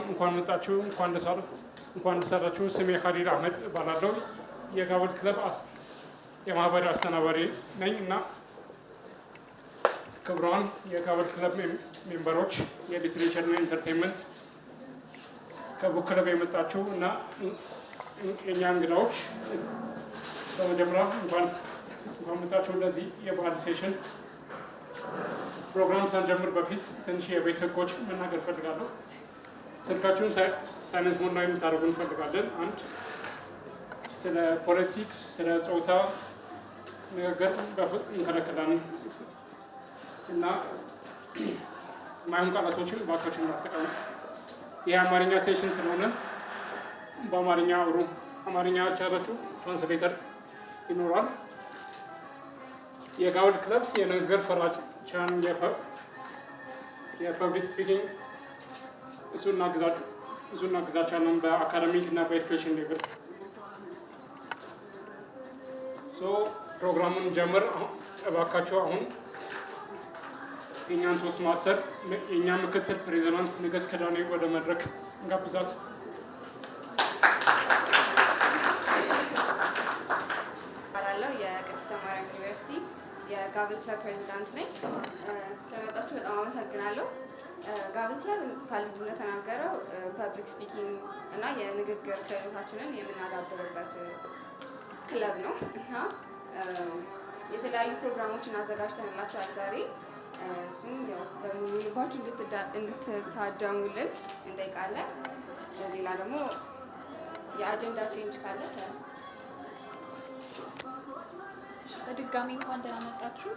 እንኳን መጣችሁ እንኳን ደሳላችሁ ስሜ ኻሊድ አህመድ እባላለሁ የጋብል ክለብ የማህበር አስተናባሪ ነኝ እና ክብሯን የጋብል ክለብ ሜምበሮች የሊትሬቸር እና ኢንተርቴይንመንት ከቡክ ክለብ የመጣችሁ እና የኛ እንግዳዎች በመጀመሪያ እንኳን መጣችሁ ለዚህ የባህል ሴሽን ፕሮግራም ሳንጀምር በፊት ትንሽ የቤት ህጎች መናገር ፈልጋለሁ። ስልካችሁን ሳይለንት ሞድ ላይ እንድታደርጉ እንፈልጋለን። አንድ ስለ ፖለቲክስ ስለ ጾታ ንግግር እንከለከላለን እና ማይሆን ቃላቶችን እባካችሁን አትጠቀሙ። ይህ አማርኛ ሴሽን ስለሆነ በአማርኛ አውሩ። አማርኛ ያልቻላችሁ ትራንስሌተር ይኖራል። የጋብል ክለብ የንግግር ፈራጅ ቻን የፐብሊክ ስፒኪንግ እሱና ግዛቻለን በአካዳሚክ እና በኤዱኬሽን ሌቭል ፕሮግራሙን ጀምር እባካችሁ። አሁን የእኛን ቶስት ማስተር የእኛ ምክትል ፕሬዚዳንት ንግስት ከዳኔ ወደ መድረክ እንጋብዛት። የቅድስተ ማርያም ዩኒቨርሲቲ የጋብል ክለብ ፕሬዚዳንት ነኝ። ስለመጣችሁ በጣም አመሰግናለሁ። ጋብል ክለብ ኻሊድ እንደተናገረው ፐብሊክ ስፒኪንግ እና የንግግር ክህሎታችንን የምናዳብርበት ክለብ ነው እና የተለያዩ ፕሮግራሞችን አዘጋጅተንላችኋል ዛሬ። እሱም ያው በሙሉ ልባችሁ እንድትታደሙልን እንጠይቃለን። ሌላ ደግሞ የአጀንዳ ቼንጅ ካለ በድጋሚ እንኳን ደህና መጣችሁ።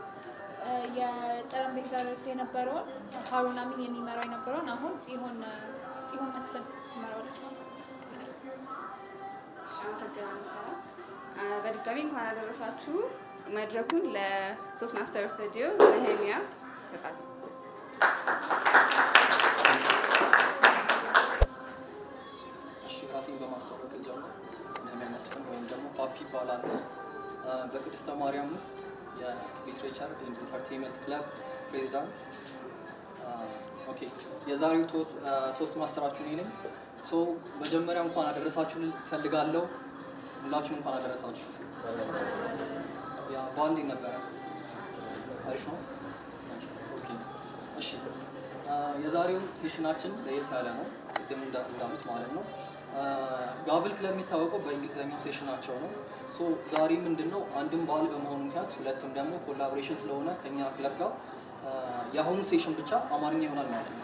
የጠረጴዛ ርዕስ የነበረውን ሀሩን አሚን የሚመራው የነበረውን አሁን ጽዮን መስፍን ትመራዋለች ማለት ነው። አመሰግናለሁ። በድጋሚ እንኳን አደረሳችሁ። መድረኩን ለሶስት ማስተር ኦፍ ዘ ዲዮ ነህሚያ ይሰጣል። እሺ፣ ራሴን በማስተዋወቅ ጀምሮ ነህሚያ መስፍን ወይም ደግሞ ፓፒ ይባላል። በቅድስተ ማርያም ውስጥ የሊትሬቸር ኤንድ ኢንተርቴይንመንት ክለብ ፕሬዚዳንት። ኦኬ፣ የዛሬው ቶስት ማስተራችሁ እኔ ነኝ። መጀመሪያ እንኳን አደረሳችሁ ፈልጋለሁ። ሁላችሁም እንኳን አደረሳችሁ። ያ በዓል እንዴት ነበረ? አሪፍ ነው። ናይስ። ኦኬ፣ እሺ፣ የዛሬው ሴሽናችን ለየት ያለ ነው፣ ቅድም እንዳሉት ማለት ነው። ጋብል ክለብ የሚታወቀው በእንግሊዘኛው ሴሽናቸው ነው። ዛሬ ምንድነው አንድም በዓል በመሆኑ ምክንያት ሁለቱም ደግሞ ኮላቦሬሽን ስለሆነ ከኛ ክለብ ጋር የአሁኑ ሴሽን ብቻ አማርኛ ይሆናል ማለት ነው።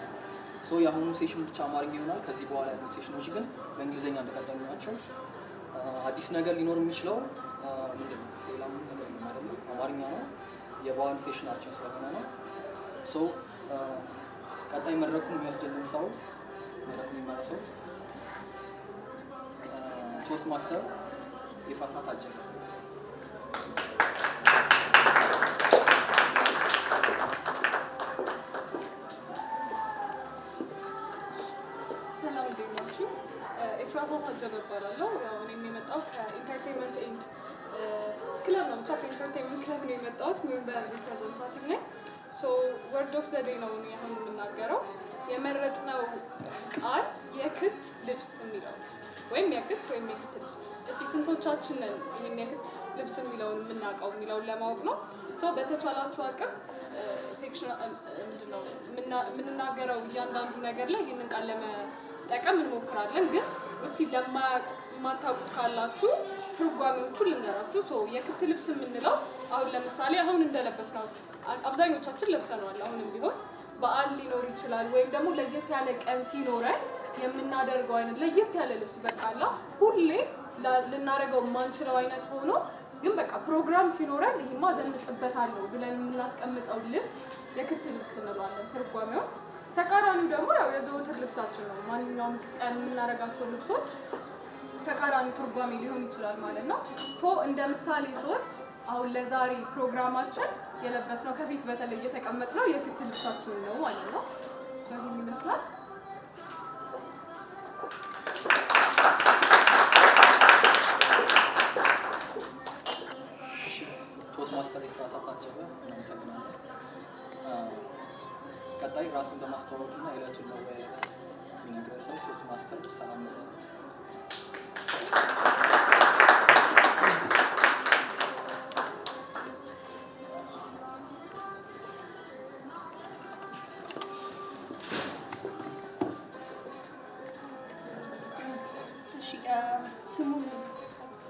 የአሁኑ ሴሽን ብቻ አማርኛ ይሆናል። ከዚህ በኋላ ያሉ ሴሽኖች ግን በእንግሊዘኛ እንደቀጠሉ ናቸው። አዲስ ነገር ሊኖር የሚችለው ምንድነው? ሌላ ምን ነገር አይደለም፣ አማርኛ ነው። የበዓል ሴሽናችን ስለሆነ ነው። ቀጣይ መድረኩን የሚወስድልን ሰው መድረኩን የሚመራው ቶስት ማስተር የፋታ ታጀለ። ሰላም እንዴት ናችሁ? ኤፍራታ ታጀለ እባላለሁ። እኔም የመጣሁት ከኢንተርቴይንመንት ኤንድ ክለብ ነው። ብቻ ከኢንተርቴይንመንት ክለብ ነው የመጣሁት። ሜምበር ሪፕሬዘንታቲቭ ነኝ። ወርድ ኦፍ ዘ ዴይ ነው እኔ አሁን የምናገረው። የመረጥነው ቃል የክት ልብስ የሚለው ወይም የክት ልብስ። እስቲ ስንቶቻችንን ይህን የክት ልብስ የሚለውን የምናውቀው የሚለውን ለማወቅ ነው። በተቻላችሁ አቅም ሴክሽን ምንድነው የምንናገረው እያንዳንዱ ነገር ላይ ይህንን ቃል ለመጠቀም እንሞክራለን። ግን እስቲ ለማታውቁት ካላችሁ ትርጓሜዎቹን ልንገራችሁ። የክት ልብስ የምንለው አሁን ለምሳሌ አሁን እንደለበስነው አብዛኞቻችን ለብሰነዋል። አሁንም ቢሆን በዓል ሊኖር ይችላል ወይም ደግሞ ለየት ያለ ቀን ሲኖረን የምናደርገው አይነት ለየት ያለ ልብስ በቃላ ሁሌ ልናደርገው የማንችለው አይነት ሆኖ ግን በቃ ፕሮግራም ሲኖረን ይሄማ ዘንጥበታለሁ ብለን የምናስቀምጠው ልብስ የክት ልብስ እንለዋለን ትርጓሜው። ተቃራኒው ደግሞ ያው የዘወትር ልብሳችን ነው። ማንኛውም ቀን የምናደርጋቸው ልብሶች ተቃራኒ ትርጓሜ ሊሆን ይችላል ማለት ነው። እንደ ምሳሌ 3 አሁን ለዛሬ ፕሮግራማችን የለበስነው ከፊት በተለይ የተቀመጥነው የክት ልብሳችን ነው ማለት ነው። ይሄን ይመስላል። ቶስት ማስተር ኤፍራታ ታጀለ እናመሰግናለን። ቀጣይ ራስን በማስተዋወቅና የዕለቱን መወያያ ርዕስ የሚነግረን ስም ኮርት ማስተር ሰላም መሰረት። ስሙን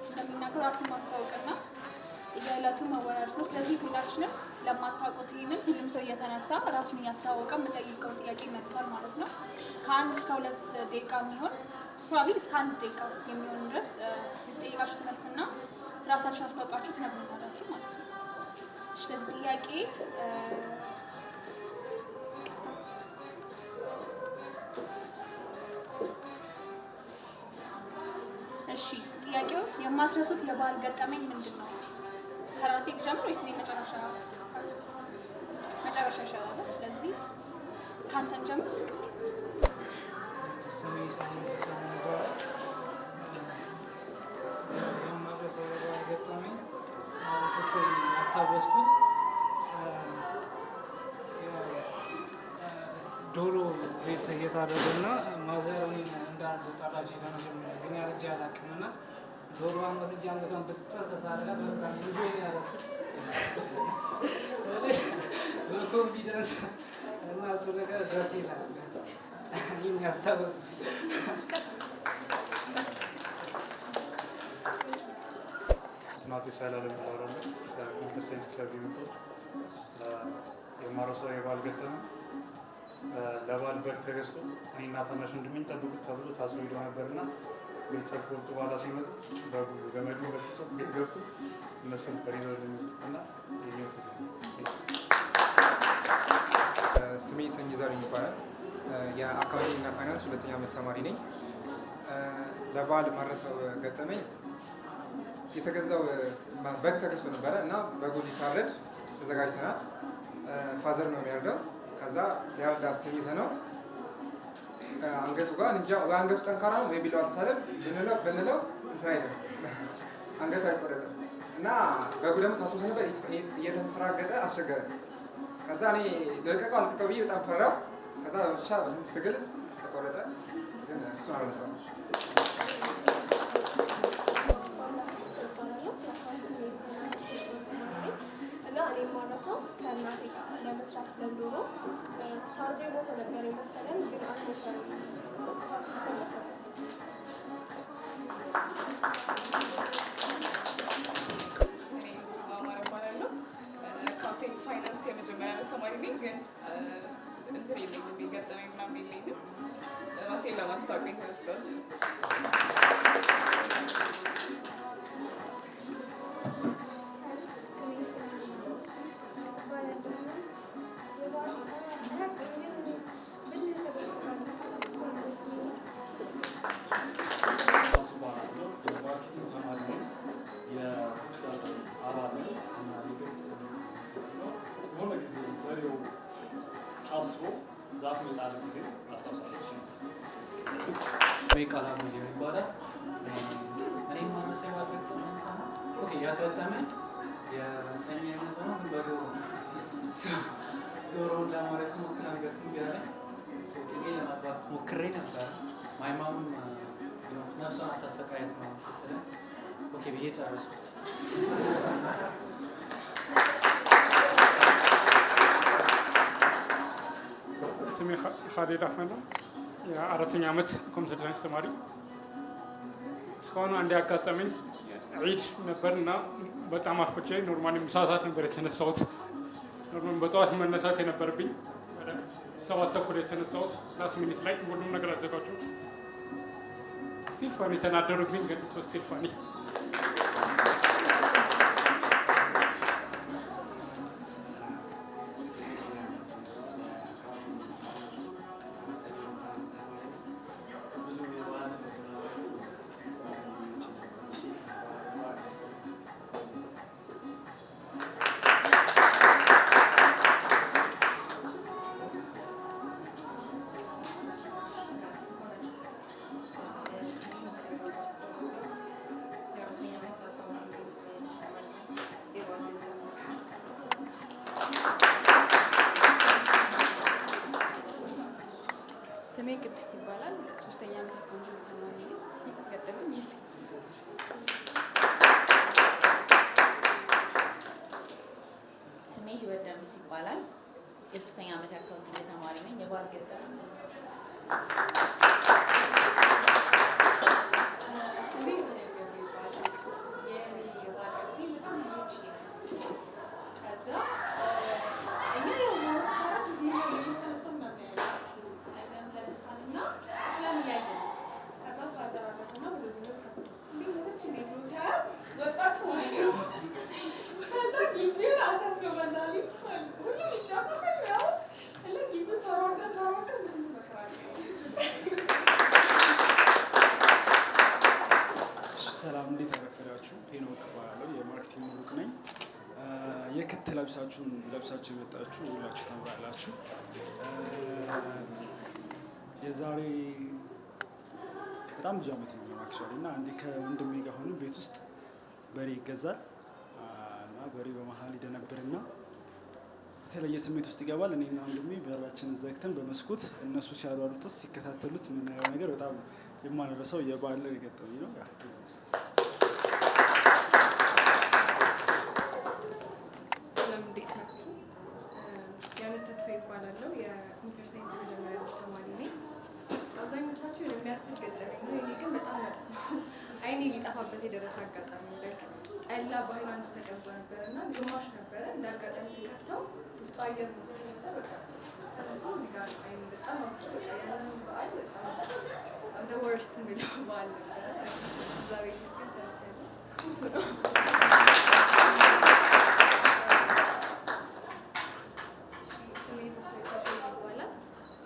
እንደሚናገር ራስን ማስታወቅና የዕለቱ መወራረስ ነው። ስለዚህ ሁላችንም ለማታውቁት ይህንን ሁሉም ሰው እየተነሳ ራሱን እያስታወቀ የምጠይቀውን ጥያቄ ይመልሳል ማለት ነው። ከ1 እስከ 2 ደቂቃ የሚሆን ፕሮባብሊ እስከ 1 ደቂቃ የሚሆን ድረስ የተጠየቃችሁት መልስና ራሳችሁን አስታውቃችሁ ትነግሩናላችሁ ማለት ነው። ስለዚህ ጥያቄ እሺ፣ ጥያቄው የማትረሱት የበዓል ገጠመኝ ምንድን ነው? ከራሴ ልጀምር ወይስ እኔ መጨረሻ ይሻላል? ስለዚህ ካንተን ጀምር። ስሜ ሳሙኤል ይባላል። የማትረሳው የበዓል ገጠመኝ ስትል ያስታወስኩት ዶሮ ቤት እየታረደና ማዘር እንዳንድ ጠራች ለመጀመሪያ ግን ያረጃ አላውቅምና ዶሮዋን ወስጄ አንገቷን ብትጠስ ታደርጋት በጣም ልጆ ያደረኩት በኮንፊደንስ እና እሱ ነገር ደስ ይላል። ይህን ያስታወስኩት ማቴዎስ ኃይለዓለም እባላለሁ። ኮምፒውተር ሳይንስ ክለብ የመጣሁት የማረሳው የበዓል ገጠመኝ ለበዓል በግ ተገዝቶ እኔና ታናሽ ወንድሜን ጠብቁት ተብሎ ታስሮ ሄዶ ነበርና ቤተሰብ ከወጡ በኋላ ሲመጡ በጉ ገመዱ በጥሶት ቤት ገብቶ እነሱን በሪዞር የሚመጡትና የሚወጡት። ስሜ ሰኝ ዘር ይባላል። የአካውንቲንግ እና ፋይናንስ 2ኛ ዓመት ተማሪ ነኝ። ለበዓል ማረሳው ገጠመኝ የተገዛው በግ ተገዝቶ ነበረ እና በጉ ሊታረድ ተዘጋጅተናል። ፋዘር ነው የሚያርደው። ከዛ ሊያርድ አስተኝተ ነው አንገቱ ጋር እንጃ ወይ አንገቱ ጠንካራ ነው ወይ ቢለው አልተሳለም ብንለው እንትን አይደለም አንገቱ አይቆረጥም እና በጉ ደግሞ ታስሮ ነበር እየተንፈራገጠ አስቸገረ። ከዛ እኔ ልቀቀው አልቀቀው ብዬ በጣም ፈራው። ከዛ ብቻ በስንት ትግል ተቆረጠ። ግን እሱን አልረሳውም። ሰው ከእናቴ ጋር ለመስራት ለምዶ ነው ታርጆ ቦታ ነበር የመሰለን ግን አልነበረም። አካውንቲንግ ፋይናንስ የመጀመሪያ ዓመት ተማሪ ነኝ። ግን እንትን የለኝም የገጠመኝ ምናምን የለኝም። ራሴን ለማስታወቅ የተነሳሁት የሆነ ጊዜ በሬው ታስሮ ዛፍ የጣለ ጊዜ አስታውሳለች። ቃላሙ ይባላል። እኔ ማነሳ ያጋጠመኝ የሰኔ አይነት ነው። ግን ዶሮውን ለማለት ስሞክር አንገቱን ቢያለኝ ጥጌ ለማግባት ሞክሬ ነበር። ማይማምም ነፍሷን አታሰቃየት ነው ስትለኝ ኦኬ ብዬ ጨረስኩት። ስሜ ካሌድ አህመድ ነው። የ4ኛ ዓመት ኮምፒውተር ሳይንስ ተማሪ። እስካሁን አንድ ያጋጠመኝ ዒድ ነበር እና በጣም አርፍቼ ኖርማሊ ምሳ ሰዓት ነበር የተነሳሁት። ኖርማሊ በጠዋት መነሳት የነበረብኝ 7 ተኩል የተነሳሁት ላስት ሚኒት ላይ ሁሉም ነገር አዘጋጁት። ስቲል ፋኒ ተናደሩብኝ፣ ግን ስቲል ፋኒ ቅድስት ይባላል። 3ኛ ዓመት አካውንቲንግ ተማሪ ነኝ። ገጠመኝ ስሜ ህይወት ደምስ ይባላል። የ3ኛ ዓመት አካውንቲንግ ተማሪ ነኝ። የባል ገጠመኝ ስሜ ገብረ ይባላል። የኔ የባል ገጠመኝ በጣም ልጆች እያላቸው ከዛ እኛ ያው ማውስታራ ሌሎች ተነስተው ምናምን ያለን ተነሳንና ፍላን እያየን ከዛ ፋዘር አለትና በዚህኛው እስከተተ እንዲህ ሞተች እኔ ብሎ ሲያያት ወጣች ማለት ነው። ከዛ ግቢውን አሳስረው በዛሊ ሁሉም ይጫጫኸሽ ያው እና ግቢውን ተሯርጠን በስንት መከራ ሰላም፣ እንዴት አረፈዳችሁ? ሄኖክ እባላለሁ። የማርኬቲንግ ምሩቅ ነኝ። የክት ለብሳችሁ የመጣችሁ ሁላችሁ ተምራላችሁ። የዛሬ በጣም ብዙ ዓመት ነው አክቹዋሊ እና አንዴ ከወንድሜ ጋር ሆነን ቤት ውስጥ በሬ ይገዛል እና በሬው በመሀል ይደነብርና የተለየ ስሜት ውስጥ ይገባል። እኔና ወንድሜ በራችንን ዘግተን በመስኮት እነሱ ሲያሯሩጡት ሲከታተሉት የምናየው ነገር በጣም የማንረሳው የበዓል ገጠመኝ ነው። ሰላም፣ እንዴት ናችሁ? የአመት ተስፋ ይባላለሁ። የኮምፒውተር ሳይንስ የመጀመሪያ ዓመት ተማሪ ነኝ። አብዛኞቻችሁ የሚያስቅ ገጠመኝ ነው። እኔ ግን በጣም መጥፎ አይኔ ሊጠፋበት የደረሰ አጋጣሚ ነው። ላይክ ጠላ በሃይላንድ ውስጥ ተቀምጦ ነበር እና ግማሽ ነበረ። እንደ አጋጣሚ ስከፍተው ውስጡ አየር ሞቶች ነበር። በቃ ተነስቶ እዚህ ጋር አይኔ በጣም አውጥቶ በቃ ያንን በዓል በጣም እንደ ወርስት የሚለው በዓል ነበረ። እግዚአብሔር ይመስገን ተርፌያለሁ። እሱ ነው። ስሜ ብርቱካን ይባላል።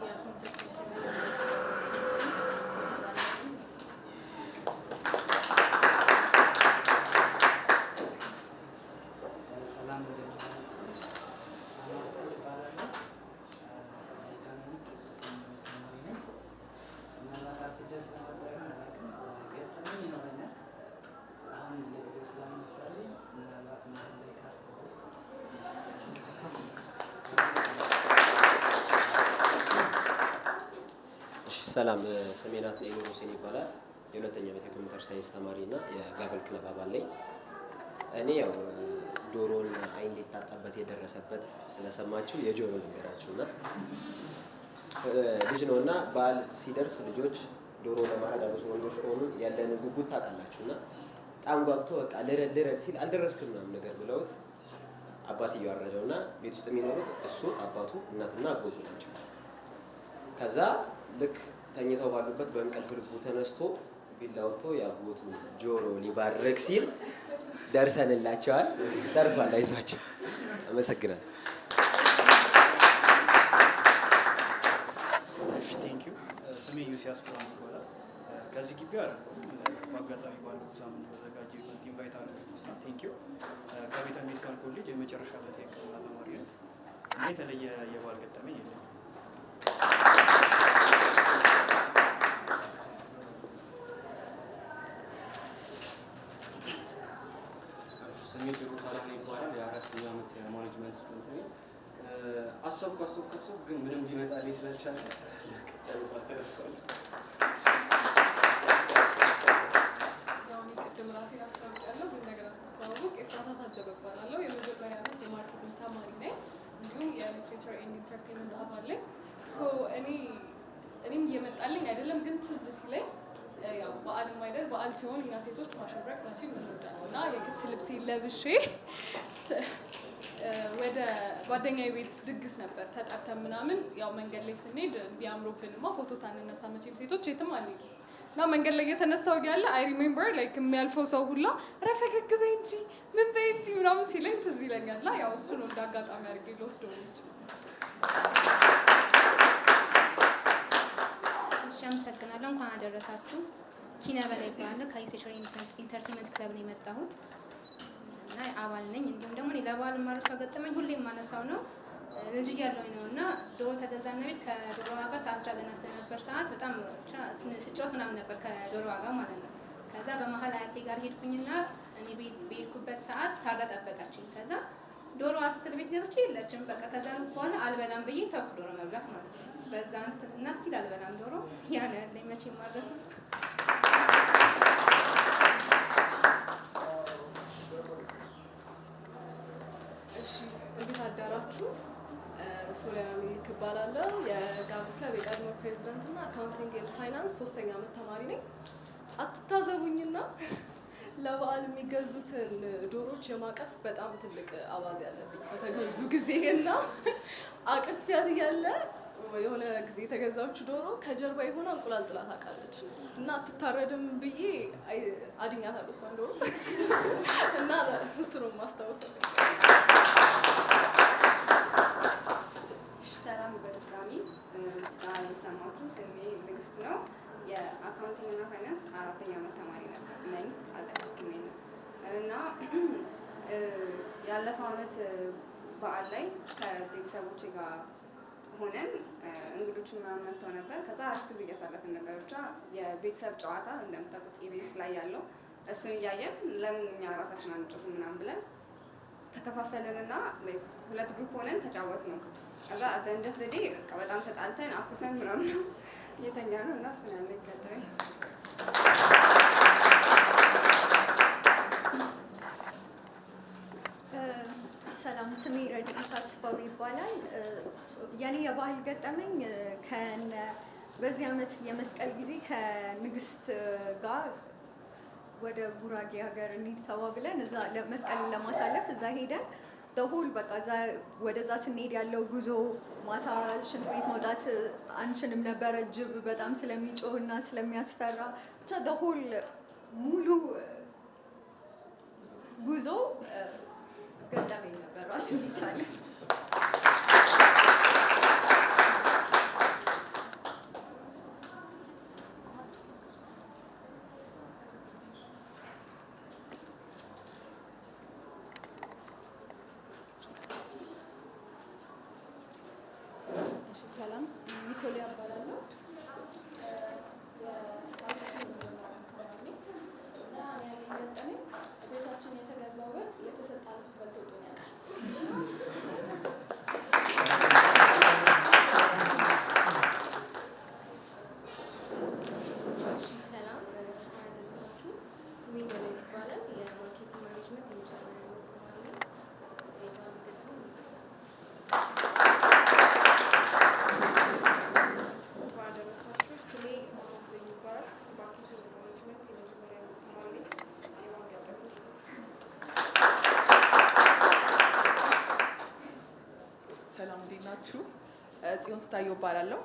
የኮምፒውተር ሳይንስ የመጀመሪያ ሰላም እንደምናችሁ። አማሰል ይባላለሁ። የኢኮኖሚክስ የ3ኛ ዓመት ተማሪ ነኝ። ምናልባት አርፍጄ ስለመጣሁ አላውቅም፣ ገጠመኝ ይኖረኛል። አሁን ለጊዜው ስላልመጣልኝ ምናልባት መሀል ላይ ካስታወስ ሰላም፣ ስሜ ናትናኤል ሁሴን ይባላል። የ2ኛ ዓመት የኮምፒውተር ሳይንስ ተማሪ እና የጋቨል ክለብ አባል ነኝ። እኔ ያው ዶሮን አይን ሊታጣበት የደረሰበት ስለሰማችሁ የጆሮ ነገራችሁ እና ልጅ ነው እና በዓል ሲደርስ ልጆች ዶሮ ለማረድ አብሶ ወንዶች ከሆኑ ያለንን ጉጉት ታውቃላችሁ እና በጣም ጓጉቶ በቃ ልረድ ሲል አልደረስክም ምናምን ነገር ብለውት አባትየው አረደው እና ቤት ውስጥ የሚኖሩት እሱ፣ አባቱ፣ እናትና አጎቱ ናቸው። ከዛ ልክ ተኝተው ባሉበት በእንቅልፍ ልቡ ተነስቶ ቢላውቶ የአጎቱ ጆሮ ሊባረክ ሲል ደርሰንላቸዋል። ተርፏል። አይዟቸው። አመሰግናለሁ። ቴንኪዩ። ስሜ ዩሲያስ ብርሃኑ ይባላል። ከዚህ ግቢ አይደለም፣ በአጋጣሚ ባለፈው ሳምንት በተዘጋጀ ኢቨንት ኢንቫይት አደረጉና ቴንኪዩ። ከቤተ ሜዲካል ኮሌጅ የመጨረሻ ዓመት የሕክምና ተማሪ ነው እና የተለየ የበዓል ገጠመኝ የለም። ስሜ ጅሩ ሰላም ይባላል። የ4ኛ ዓመት የማኔጅመንት ስቱደንት ነኝ። አሰብኩ ግን ምንም ሊመጣልኝ ስላልቻለ ለቀጣዩ አስተላልፋለሁ። ያው እኔ ቅድም ራሴን አስታውቂያለሁ፣ ግን ነገር አስተዋውቅ ኤፍራታ ታጀበ እባላለሁ። የመጀመሪያ ዓመት የማርኬቲንግ ተማሪ ነኝ። እንዲሁም የሊትሬቸር ኤንድ ኢንተርቴንመንት አባል ነኝ። እኔም እየመጣልኝ አይደለም፣ ግን ትዝ ሲለኝ ያው በዓልም አይደል፣ በዓል ሲሆን እኛ ሴቶች ማሸብረቅ መቼም እንወዳለን እና የክት ልብሴ ለብሼ ወደ ጓደኛዬ ቤት ድግስ ነበር ተጠርተን ምናምን። ያው መንገድ ላይ ስንሄድ እንዲያምሮብንማ ፎቶ ሳንነሳ መቼም ሴቶች የትም አንሄድም እና መንገድ ላይ የተነሳው ያለ አይ ሪሜምበር ላይክ የሚያልፈው ሰው ሁላ ኧረ ፈገግ በይ እንጂ ምን በይ እንጂ ምናምን ሲለኝ ትዝ ይለኛል። እና ያው እሱ ነው እንደ አጋጣሚ አድርጌ ልወስደው የምችለው። አመሰግናለሁ። እንኳን አደረሳችሁ። ኪነ በላይ ይባላለሁ። ከሊትሬቸር ኢንተርቴንመንት ክለብ ነው የመጣሁት እና አባል ነኝ። እንዲሁም ደግሞ እኔ ለበዓል የማረሳው ገጠመኝ ሁሌ የማነሳው ነው። ልጅ እያለሁኝ ነው እና ዶሮ ተገዛና ቤት ከዶሮዋ ጋር ታስራ ገና ስለነበር ሰዓት በጣም ስጫወት ምናምን ነበር ከዶሮዋ ጋር ማለት ነው። ከዛ በመሀል አያቴ ጋር ሄድኩኝና እኔ በሄድኩበት ሰዓት ታራ ጠበቀችኝ። ከዛ ዶሮ 10 ቤት ገብቼ የለችም። በቃ ከዛ በኋላ አልበላም ብዬ ተውኩ ዶሮ መብላት ማለት ነው። በዛ እና እስቲ አልበላም ዶሮ ያን ያለኝ መቼም ማድረስም እንዴት አዳራችሁ? ሶሊያና ሚልክ እባላለሁ። የጋብ ክለብ የቀድሞ ፕሬዚዳንት እና አካውንቲንግ ኤንድ ፋይናንስ 3ኛ ዓመት ተማሪ ነኝ። አትታዘቡኝና ለበዓል የሚገዙትን ዶሮች የማቀፍ በጣም ትልቅ አባዜ አለብኝ በተገዙ ጊዜ እና አቅፊያት እያለ የሆነ ጊዜ የተገዛች ዶሮ ከጀርባ የሆነ እንቁላል ጥላ ታውቃለች እና አትታረድም ብዬ አድኛታለሁ እሷን ዶሮ እና እሱ ነው የማስታውሰው። ሰላም በድጋሚ አልሰማችሁም። ስሜ ንግስት ነው። የአካውንቲንግ እና ፋይናንስ 4ኛ ዓመት ተማሪ ነኝ። አልጠቀስኩም እና ያለፈው ዓመት በዓል ላይ ከቤተሰቦቼ ጋር ሆነን እንግዶች ምናምን መጥተው ነበር። ከዛ አሪፍ ጊዜ እያሳለፍን ነበር። ብቻ የቤተሰብ ጨዋታ እንደምታውቁት ኢቢኤስ ላይ ያለው እሱን እያየን ለምን እኛ ራሳችን አንጫወትም ምናምን ብለን ተከፋፈለንና 2 ግሩፕ ሆነን ተጫወት ነው። ከዛ በእንደት ለዴ በጣም ተጣልተን አኩፈን ምናምን እየተኛ ነው እና እሱን ያለ ይገጠኝ። ሰላም፣ ስሜ ረድኤት አስፋው ይባላል። የኔ የባህል ገጠመኝ በዚህ ዓመት የመስቀል ጊዜ ከንግስት ጋር ወደ ጉራጌ ሀገር እንሂድ ሰዋ ብለን እዛ መስቀልን ለማሳለፍ እዛ ሄደን ደሁል በቃ ወደዛ ስንሄድ ያለው ጉዞ ማታ ሽንት ቤት መውጣት አንችልም ነበረ። ጅብ በጣም ስለሚጮህና ስለሚያስፈራ ብቻ ደሁል ሙሉ ጉዞ ገጠመኝ ነበር ራሱን ይቻለ። ሰላም፣ ኒኮሊያ እባላለሁ። ገጠመኝ ቤታችን የተገዛው በግ የተሰጣ ልብስ በልቶብኝ ያውቃል። ሰላም አደረሳችሁ። ስሜ ገበያ ይባላል። የማርኬቲንግ ማኔጅመንት የመጀመሪያ ዓመት ተማሪ ነኝ። አደረሳችሁ። ስሜ ማዘኝ ይባላል። ማርኬቲንግ ማኔጅመንት የመጀመሪያ ዓመት ተማሪ ነኝ። ሰላም እንዴት ናችሁ? ጽዮን ስታየው እባላለሁ።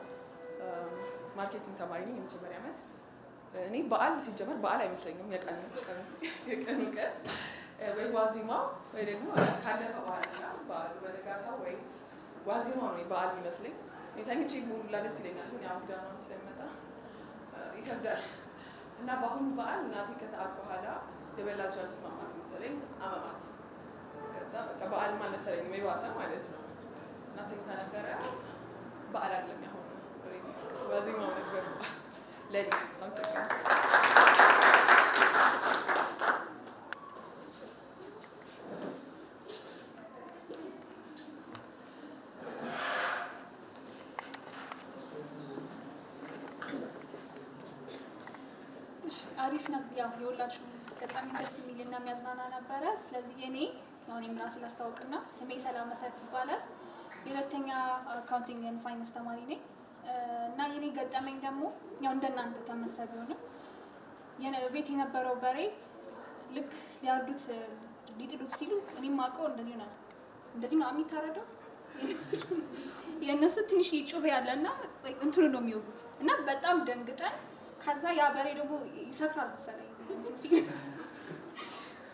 ማርኬቲንግ ተማሪ ነኝ የመጀመሪያ ዓመት። እኔ በዓል ሲጀመር በዓል አይመስለኝም። የቀኑ ቀን ወይ ዋዜማ ወይ ደግሞ ካለፈ በኋላ በዓሉ በነጋታው ወይ ዋዜማ ነው በዓል የሚመስለኝ። ተኝቼ ሙሉላ ደስ ይለኛል፣ ግን ያው ዳማን ስለሚመጣ ይከብዳል እና በአሁኑ በዓል እናቴ ከሰዓት በኋላ የበላቸው አልተስማማት መሰለኝ አመማት። ከዛ በቃ በዓል አልመሰለኝም የባሰ ማለት ነው። እናቴ ነበረ በዓል አይደለም ያሁኑ ዋዜማው ነበር ለኔ። አመሰግናለሁ። አሪፍ ነበር። ያው የሁላችሁም ገጠመኝ ደስ የሚልና የሚያዝናና ነበረ። ስለዚህ የኔ እኔም ራሴን ላስታውቅና ስሜ ሰላም መሰረት ይባላል። የ2ኛ አካውንቲንግ ኤንድ ፋይናንስ ተማሪ ነኝ እና የኔ ገጠመኝ ደግሞ ያው እንደናንተ ተመሳሳይ ቢሆንም ቤት የነበረው በሬ ልክ ሊያርዱት ሊጥሉት ሲሉ እኔም አውቀው እንደዚህ ነው የሚታረደው። የእነሱ ትንሽ ጩቤ ያለና እንትኑ ነው የሚወጉት እና በጣም ደንግጠን ከዛ ያ በሬ ደግሞ ይሰፍራል መሰለኝ።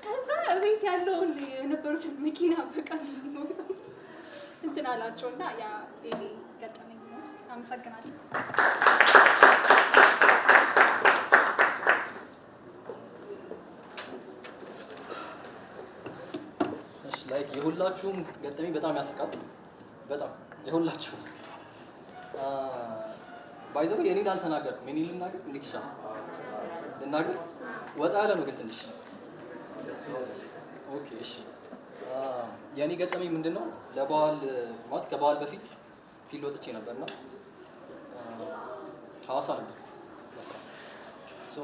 ከዛ ቤት ያለውን የነበሩትን መኪና በቃ እንትን አላቸው እና ያ የኔ ገጠመኝ ነው። አመሰግናለሁ። እሺ ላይክ የሁላችሁም ገጠመኝ በጣም ያስቃል። በጣም የሁላችሁም ባይዘው የኔን አልተናገርኩም። የኔን ልናገር እንዴት ይሻላል? ልናገር ወጣ ያለ ነው ግን ትንሽ ኦኬ። እሺ የእኔ ገጠመኝ ምንድን ነው? ለበዓል ማለት ከበዓል በፊት ፊልድ ወጥቼ ነበርና ሐዋሳ ነበርኩ በስራ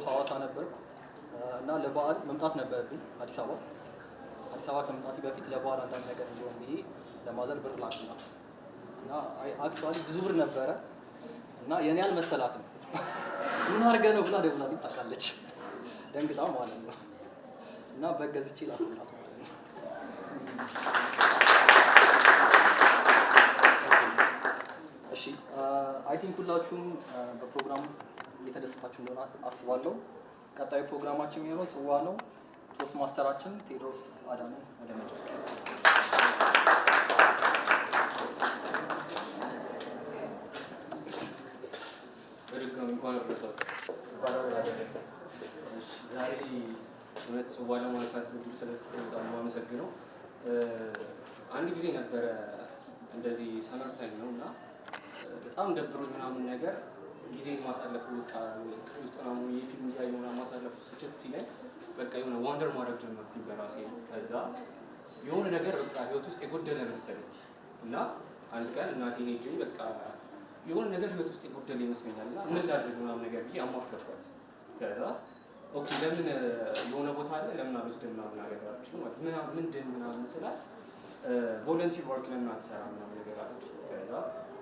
ሐዋሳ ነበርኩ እና ለበዓል መምጣት ነበረብኝ አዲስ አበባ ከመምጣቴ በፊት ለበዓል አንዳንድ ነገር እንዲሆን ብዬ ለማዘር ብር ላክላት እና አክቹዋሊ ብዙ ብር ነበረ እና የኔ አልመሰላትም። ምን አድርገህ ነው ብላ ደውላልኝ ታውቃለች። ደንግጣ ማለት ነው እና በገዝቼ ላክላት ማለት ነው። እሺ አይ ቲንክ ሁላችሁም በፕሮግራሙ እየተደሰታችሁ እንደሆነ አስባለሁ። ቀጣዩ ፕሮግራማችን የሚሆነው ጽዋ ነው። ቶስት ማስተራችን ቴዎድሮስ አዳነ ወደ መድረክ። በድጋሚ እንኳን አደረሳችሁ። ዛሬ እውነት ጽዋ ለማንሳት እድል ስለተሰጠኝ በጣም የማመሰግነው። አንድ ጊዜ ነበረ እንደዚህ ሰመር ታይም ነው እና በጣም ደብሮኝ ምናምን ነገር ጊዜን ማሳለፉ በቃ ክፍል ውስጥ ምናምን የፊልም እያየሁ ምናምን ማሳለፉ ስችት ሲለኝ በቃ የሆነ ዋንደር ማድረግ ጀመርኩኝ በራሴ። ከዛ የሆነ ነገር በቃ ህይወት ውስጥ የጎደለ መሰለኝ እና አንድ ቀን እናቴን ሄጄ በቃ የሆነ ነገር ህይወት ውስጥ የጎደለ ይመስለኛል እና ምን ላድርግ ምናምን ነገር ብዬ አማከርኳት። ከዛ ኦኬ ለምን የሆነ ቦታ አለ ለምን አልወስድም ምናምን ነገር አለች ማለት ምንድን ምናምን ስላት ቮለንቲር ወርክ ለምን አትሰራም ምናምን ነገር አለች። ከዛ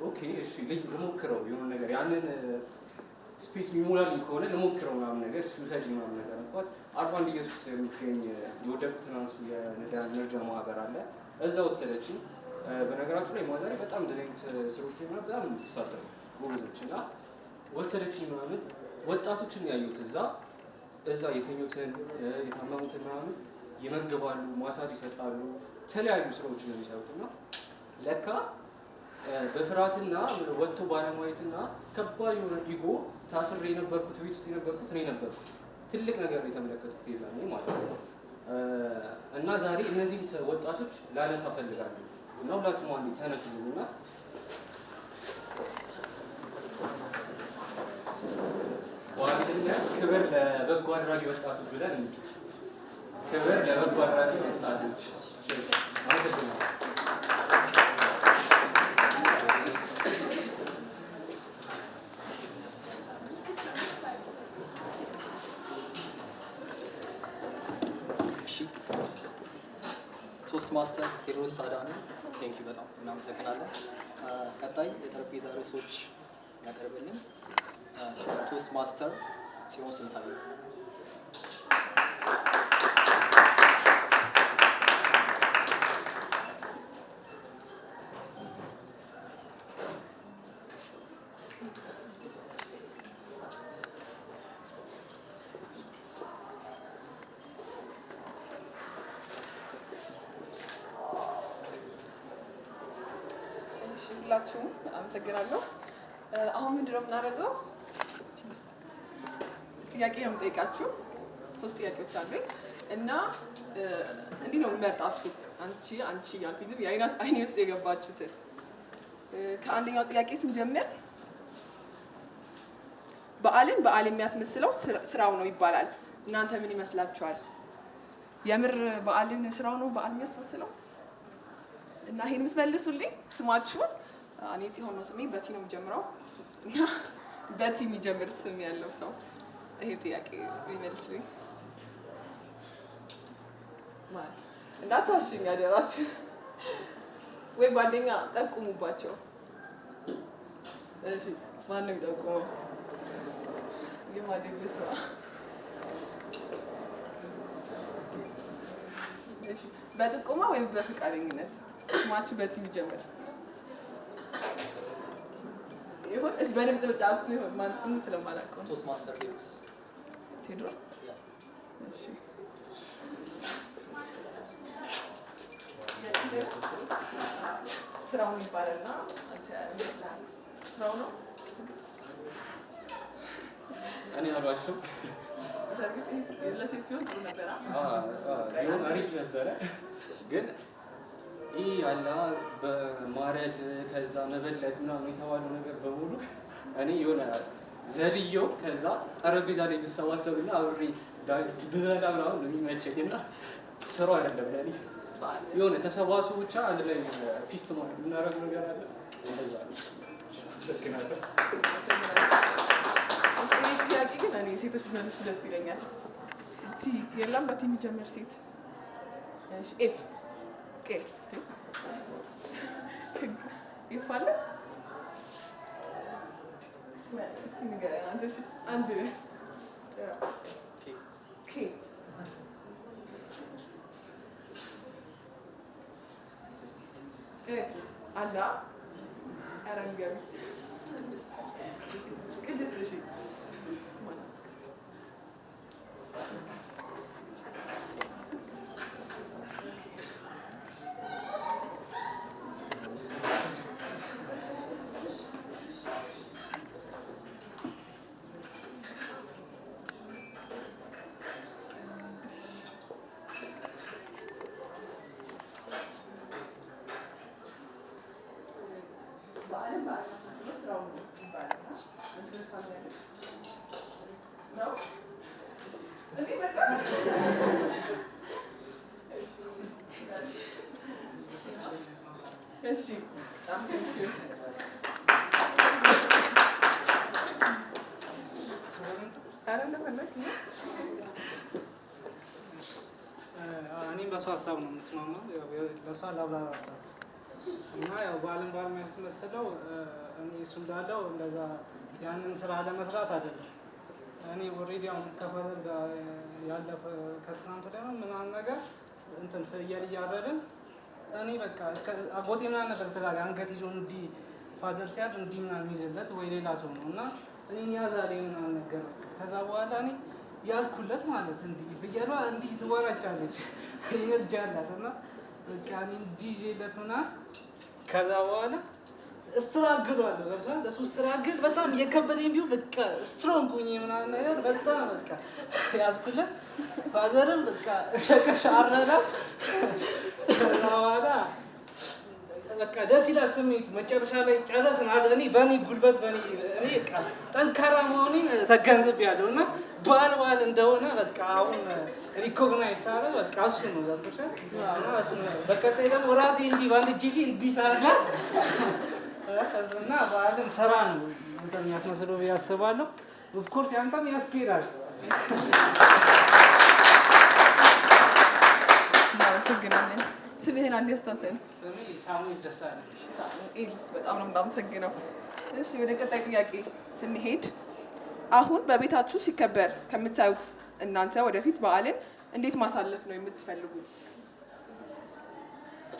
ኦኬ እሺ ልሞክረው የሆነ ነገር ያንን ስፔስ የሚሞላልኝ ከሆነ ልሞክረው ምናምን ነገር እሱ ሰጂ ምናምን ነገር አልኳት። አርባ አንድ ኢየሱስ የሚገኝ የወደቁትን አንሱ የነዳያን መርጃ ማህበር አለ እዛ ወሰደችኝ። በነገራችሁ ላይ ማዛሬ በጣም እንደዚህ አይነት ስሮች ምናምን በጣም የምትሳተፉ ጎበዞች እና ወሰደችኝ ምናምን ወጣቶችን ያዩት እዛ የተኙትን የታመሙትን ምናምን ይመግባሉ፣ ማሳጅ ይሰጣሉ፣ የተለያዩ ስራዎችን ነው የሚሰሩት እና ለካ በፍርሃትና ወጥቶ ባለማየትና ከባድ የሆነ ኢጎ ታስሬ የነበርኩት ቤት ውስጥ የነበርኩት እኔ ነበርኩት። ትልቅ ነገር ነው የተመለከትኩት የዛኔ ማለት ነው። እና ዛሬ እነዚህን ወጣቶች ላነሳ እፈልጋለሁ እና ሁላችሁም አንዴ ተነሱልኝና በአንደኛ ክብር ለበጎ አድራጊ ወጣቶች ብለን እንጂ ክብር ለበጎ አድራጊ ወጣቶች አመሰግናለሁ። ቶስት ማስተር ቴዎድሮስ አዳነ ቴንክ ዩ በጣም እናመሰግናለን። ቀጣይ የጠረጴዛ ርዕሶች ያቀርብልን ቶስት ማስተር ጽዮን ስንታየው። ሁላችሁም አመሰግናለሁ። አሁን ምንድን ነው የምናደርገው? ጥያቄ ነው የምጠይቃችሁ። 3 ጥያቄዎች አሉኝ እና እንዲህ ነው የምመርጣችሁ። አንቺ ያልኩኝ ዝም አይኔ ውስጥ የገባችሁትን። ከአንደኛው ጥያቄ ስንጀምር በዓልን በዓል የሚያስመስለው ስራው ነው ይባላል። እናንተ ምን ይመስላችኋል? የምር በዓልን ስራው ነው በዓል የሚያስመስለው? እና ይሄን የምትመልሱልኝ ስማችሁን እኔ ሲሆን ነው ስሜ በቲ ነው የሚጀምረው እና በቲ የሚጀምር ስም ያለው ሰው ይሄ ጥያቄ ቢመልስልኝ ማለት እንዳታሽኝ አደራችሁ። ወይ ጓደኛ ጠቁሙባቸው። እሺ ማን ነው የሚጠቁመው? የማደግ ስራ እሺ በጥቆማ ወይም በፈቃደኝነት ስማችሁ በቲ የሚጀምር ይሁን። እሺ በድምጽ ብቻ ሲሆን ማን ስም ስለማላውቀው ቶስት ማስተር ቴዎድሮስ እሺ ስራውን ይባላልና አንተ ስራው ነው እኔ አሏቸው ለሴት ቢሆን ጥሩ ነበረ። አሪፍ ነበረ ግን ይህ ያለ በማረድ ከዛ መበለት ምናምን የተባለው ነገር በሙሉ እኔ የሆነ ዘልየው ከዛ ጠረጴዛ ላይ ብሰባሰብና አብሬ ብበላ ምናምን ነው የሚመቸኝ እና ስራው አይደለም ለእኔ የሆነ ተሰባስቦ ብቻ አንድ ላይ ፊስት ማለት የምናደርገው ነገር አለ። እንደዛ ነው። አመሰግናለሁ። ጥያቄ ግን እኔ ሴቶች ቢመልሱ ደስ ይለኛል። ቲ የለም በቲ የሚጀምር ሴት ኤፍ ቄ ይፋለ እስኪ ንገረኝ አንተ። እሺ አንድ ኬ አላ አረንገቢ ቅድስት እሺ እኔም በሷ ሀሳብ ነው የምስማማው። ለሷ ላብራራላት እና ያው በዓለም የሚያስመስለው እኔ እሱ እንዳለው እንደዛ ያንን ስራ ለመስራት አይደለም። እኔ ኦልሬዲ አሁን ከፈለግ ጋር ያለፈ ከትናንት ወዲያ ነው ምናምን ነገር እንትን ፍየል እያረድን እኔ በቃ አጎቴ ምናምን ነበር ከዛሬ አንገት ይዞ እንዲህ ፋዘር ሲያድ እንዲህ ምናምን የሚይዝለት ወይ ሌላ ሰው ነው እና እኔን ያዛሌ ምናምን ነገር በቃ ከዛ በኋላ እኔ ያዝኩለት ማለት እንዲህ ፍየሏ እንዲህ ትወራጫለች ኢነርጂ አላት እና በቃ እኔ እንዲህ ይዤለት ምናምን ከዛ በኋላ ስትራግሏለሁ ገብቷል። እሱ ስትራግል በጣም የከበደኝ ቢሆን በቃ ስትሮንግ ሆኜ ምናምን ነገር በጣም በቃ ያዝኩለት። ፋዘርም በቃ ሸቀሻ አረዳ በኋላ በቃ ደስ ይላል ስሜቱ። መጨረሻ ላይ ጨረስን አይደል? እኔ በእኔ ጉልበት እኔ በቃ ጠንካራ መሆኔን ተገንዝቤያለሁ እና በዓል እንደሆነ በቃ አሁን ሪኮግናይዝ ሳረ በቃ እሱ ነው ገብቶሻል። እና እሱ ነው በቀጣይ ደግሞ ራሴ እንዲህ በአንድ ጂጂ እንዲህ ሳረጋት እና በዓልን ስራ ነው እንትን የሚያስመስለው ብዬ አስባለሁ። ኦፍኮርስ ያንተም ያስኬዳል። እናመሰግናለን። ስምህን አንድ ያስታውሰን። ስሜ ሳሙኤል ደሳለኝ። ሳሙኤል በጣም ነው የምናመሰግነው። እሺ ወደ ቀጣይ ጥያቄ ስንሄድ አሁን በቤታችሁ ሲከበር ከምታዩት እናንተ ወደፊት በዓልን እንዴት ማሳለፍ ነው የምትፈልጉት?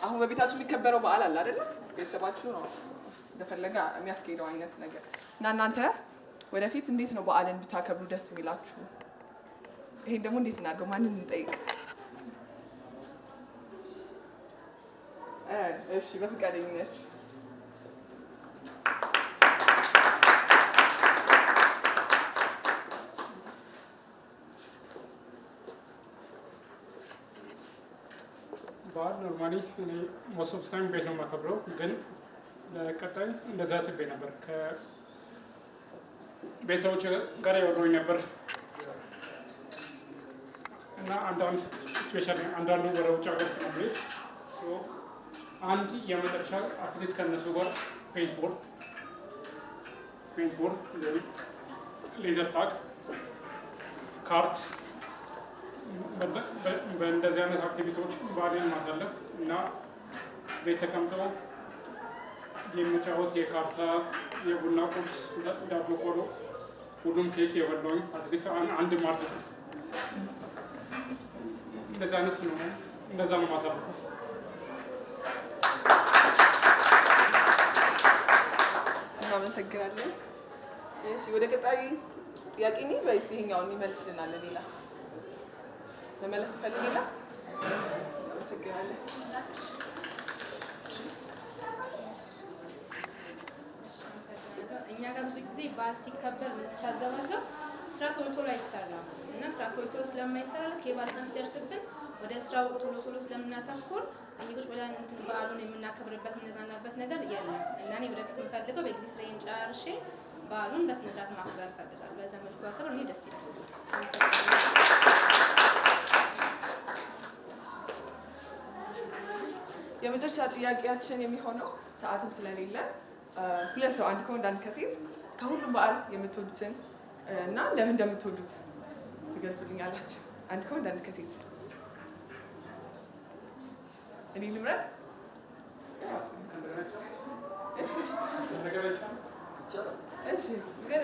አሁን በቤታችሁ የሚከበረው በዓል አለ አይደል? ቤተሰባችሁ ነው እንደፈለገ የሚያስኬደው አይነት ነገር እና እናንተ ወደፊት እንዴት ነው በዓልን ብታከብሩ ደስ የሚላችሁ? ይሄን ደግሞ እንዴት እናድርገው? ማንን እንጠይቅ? እሺ በፍቃደኝነት በዓል ኖርማሊ እኔ ሞስት ኦፍ ታይም ቤት ነው የማከብረው፣ ግን ለቀጣይ እንደዛ አስቤ ነበር። ከቤተሰቦች ጋር ያወራሁኝ ነበር እና ስፔሻሊ አንዳንዱ ወደ ውጭ ሀገር ስለሚሄድ አንድ የመጨረሻ አትሊስት ከእነሱ ጋር ፔንትቦል፣ ሌዘር ታግ፣ ካርት በእንደዚህ አይነት አክቲቪቲዎች በዓልን ማሳለፍ እና ቤት ተቀምጠው የመጫወት የካርታ የቡና ቁርስ ዳቦ ቆሎ ሁሉም ኬክ የበላኝ አትሊስት አንድ ማለት ነው። እንደዚህ አይነት ነው እንደዛ ነው ማሳለፈው። እናመሰግናለን። እሺ ወደ ቀጣይ ጥያቄ ነኝ ወይስ ይሄኛውን ይመልስልናል? ሌላ መመለስ ፈልግ ሌላ? እናመሰግናለን። እኛ ጋር ብዙ ጊዜ በዓል ሲከበር የምንታዘባለው ስራ ቶሎ ቶሎ አይሰራም እና ስራ ቶሎ ቶሎ ስለማይሰራ ልክ የበዓል ቀን ሲደርስብን ወደ ስራው ቶሎ ቶሎ ስለምናተኩር እኝጎች ብለን እንትን በዓሉን የምናከብርበት የምንዝናናበት ነገር የለም እና እኔ ወደፊት የምፈልገው በጊዜ ስራዬን ጨርሼ በዓሉን በስነ ስርዓት ማክበር እፈልጋለሁ። በዛ መልኩ ባከብር እኔ ደስ ይላል። የመጨረሻ ጥያቄያችን የሚሆነው ሰዓትም ስለሌለ ሁለት ሰው አንድ ከወንድ አንድ ከሴት ከሁሉም በዓል የምትወዱትን እና ለምን እንደምትወዱት ትገልጹልኛላችሁ። አንድ ከወንድ አንድ ከሴት። እኔ ልምረጥ? እሺ ግን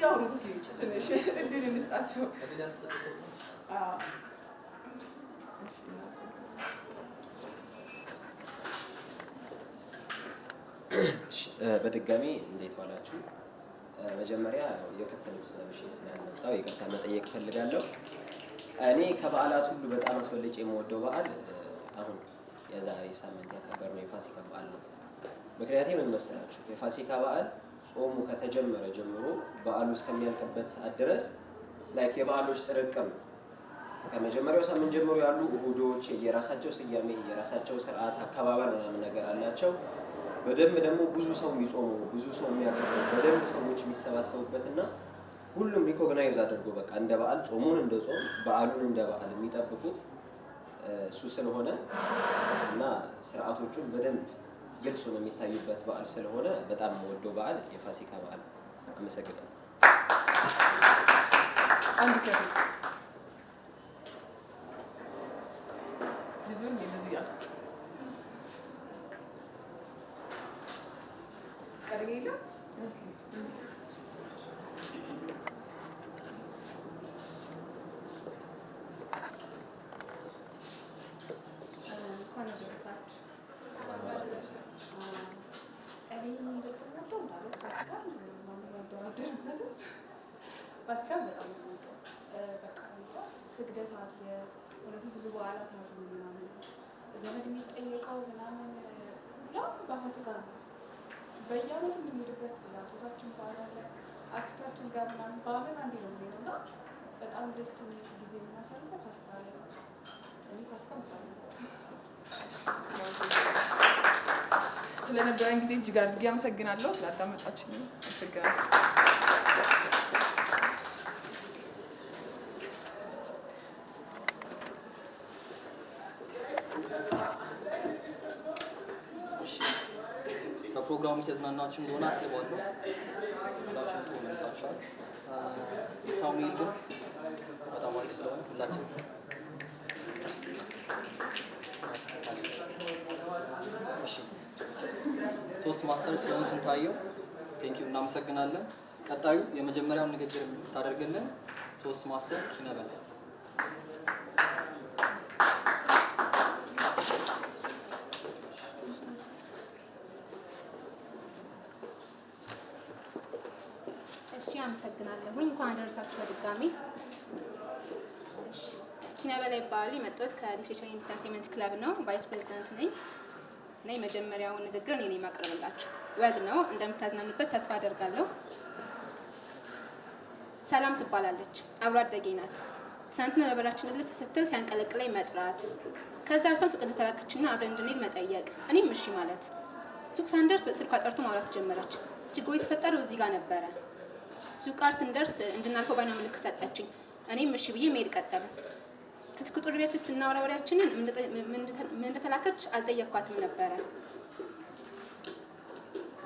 ያው ትንሽ እድል እንስጣቸው። በድጋሚ እንዴት ዋላችሁ? መጀመሪያ የከተሉት ስለብሽ ስላልመጣው ይቅርታ መጠየቅ እፈልጋለሁ። እኔ ከበዓላት ሁሉ በጣም አስበልጬ የምወደው በዓል አሁን የዛሬ ሳምንት ያከበርነው የፋሲካ በዓል ነው። ምክንያቱም ምን መሰላችሁ? የፋሲካ በዓል ጾሙ ከተጀመረ ጀምሮ በዓሉ እስከሚያልቅበት ሰዓት ድረስ ላይክ የበዓሎች ጥርቅም ከመጀመሪያው ሳምንት ጀምሮ ያሉ እሁዶች የራሳቸው ስያሜ የራሳቸው ስርዓት አከባበር ምናምን ነገር አላቸው። በደንብ ደግሞ ብዙ ሰው የሚጾመው ብዙ ሰው የሚያከብረው በደንብ ሰዎች የሚሰባሰቡበትና ሁሉም ሪኮግናይዝ አድርጎ በቃ እንደ በዓል ጾሙን እንደ ጾም በዓሉን እንደ በዓል የሚጠብቁት እሱ ስለሆነ እና ስርዓቶቹን በደንብ ግልጽ ነው የሚታዩበት በዓል ስለሆነ በጣም የምወደው በዓል የፋሲካ በዓል። አመሰግናለሁ። አንድ ከሴት ይዙን እንደዚህ ያለ ቀድሜላ ፋሲካን በጣም ነው በቃ ስግደት አለ እውነትም ብዙ በዓላት አሉ ምናምን ዘመድ የሚጠየቀው ምናምን ያው በፋሲካ ነው። በየዓመቱ የምንሄድበት የአጎታችን በዓል አለ አክስታችን ጋር ምናምን በዓመት አንዴ ነው የምንሄደው እና በጣም ደስ የሚል ጊዜ የምናሳልፈው ፋሲካ ላይ ነው። እኔ ፋሲካ በጣም ነው ስለነበረን ጊዜ እጅግ አድርጌ አመሰግናለሁ። ስላዳመጣችሁኝ አመሰግናለሁ። በፕሮግራሙ የተዝናናችሁ እንደሆነ አስባለሁ። ሁላችሁም ጥሩ መልሳችኋል። የሳሙኤል ግን በጣም አሪፍ ስለሆነ ሁላችን ቶስት ማስተር ጽዮን ስንታየው ቴንኪው እናመሰግናለን። ቀጣዩ የመጀመሪያውን ንግግር ታደርግልን ቶስት ማስተር ኪነበላ። እሺ አመሰግናለሁኝ። እንኳን አደረሳችሁ በድጋሚ። እሺ ኪነበላ ይባላል። የመጣሁት ከሊትሬቸር ኢንተርቴንመንት ክለብ ነው። ቫይስ ፕሬዚዳንት ነኝ እና የመጀመሪያውን ንግግር እኔ ነኝ የማቀርብላችሁ። ወግ ነው እንደምታዝናኑበት ተስፋ አደርጋለሁ። ሰላም ትባላለች። አብሮ አደጌ ናት። ትናንትና በበራችን እልፍ ስትል ሲያንቀለቅለኝ መጥራት፣ ከዛ እሷም ሱቅ እንደተላከችና አብረን እንድንሄድ መጠየቅ፣ እኔም እሺ ማለት። ሱቅ ሳንደርስ ስልኳ ጠርቶ ማውራት ጀመረች። ችግሩ የተፈጠረው እዚህ ጋር ነበረ። ሱቅ ጋር ስንደርስ እንድናልፈው ባይኗ ምልክት ሰጠችኝ። እኔም እሺ ብዬ መሄድ ቀጠልን። ከስልክ ጥሪ በፊት ስናወራ ወሬያችንን ምን እንደተላከች አልጠየኳትም ነበረ።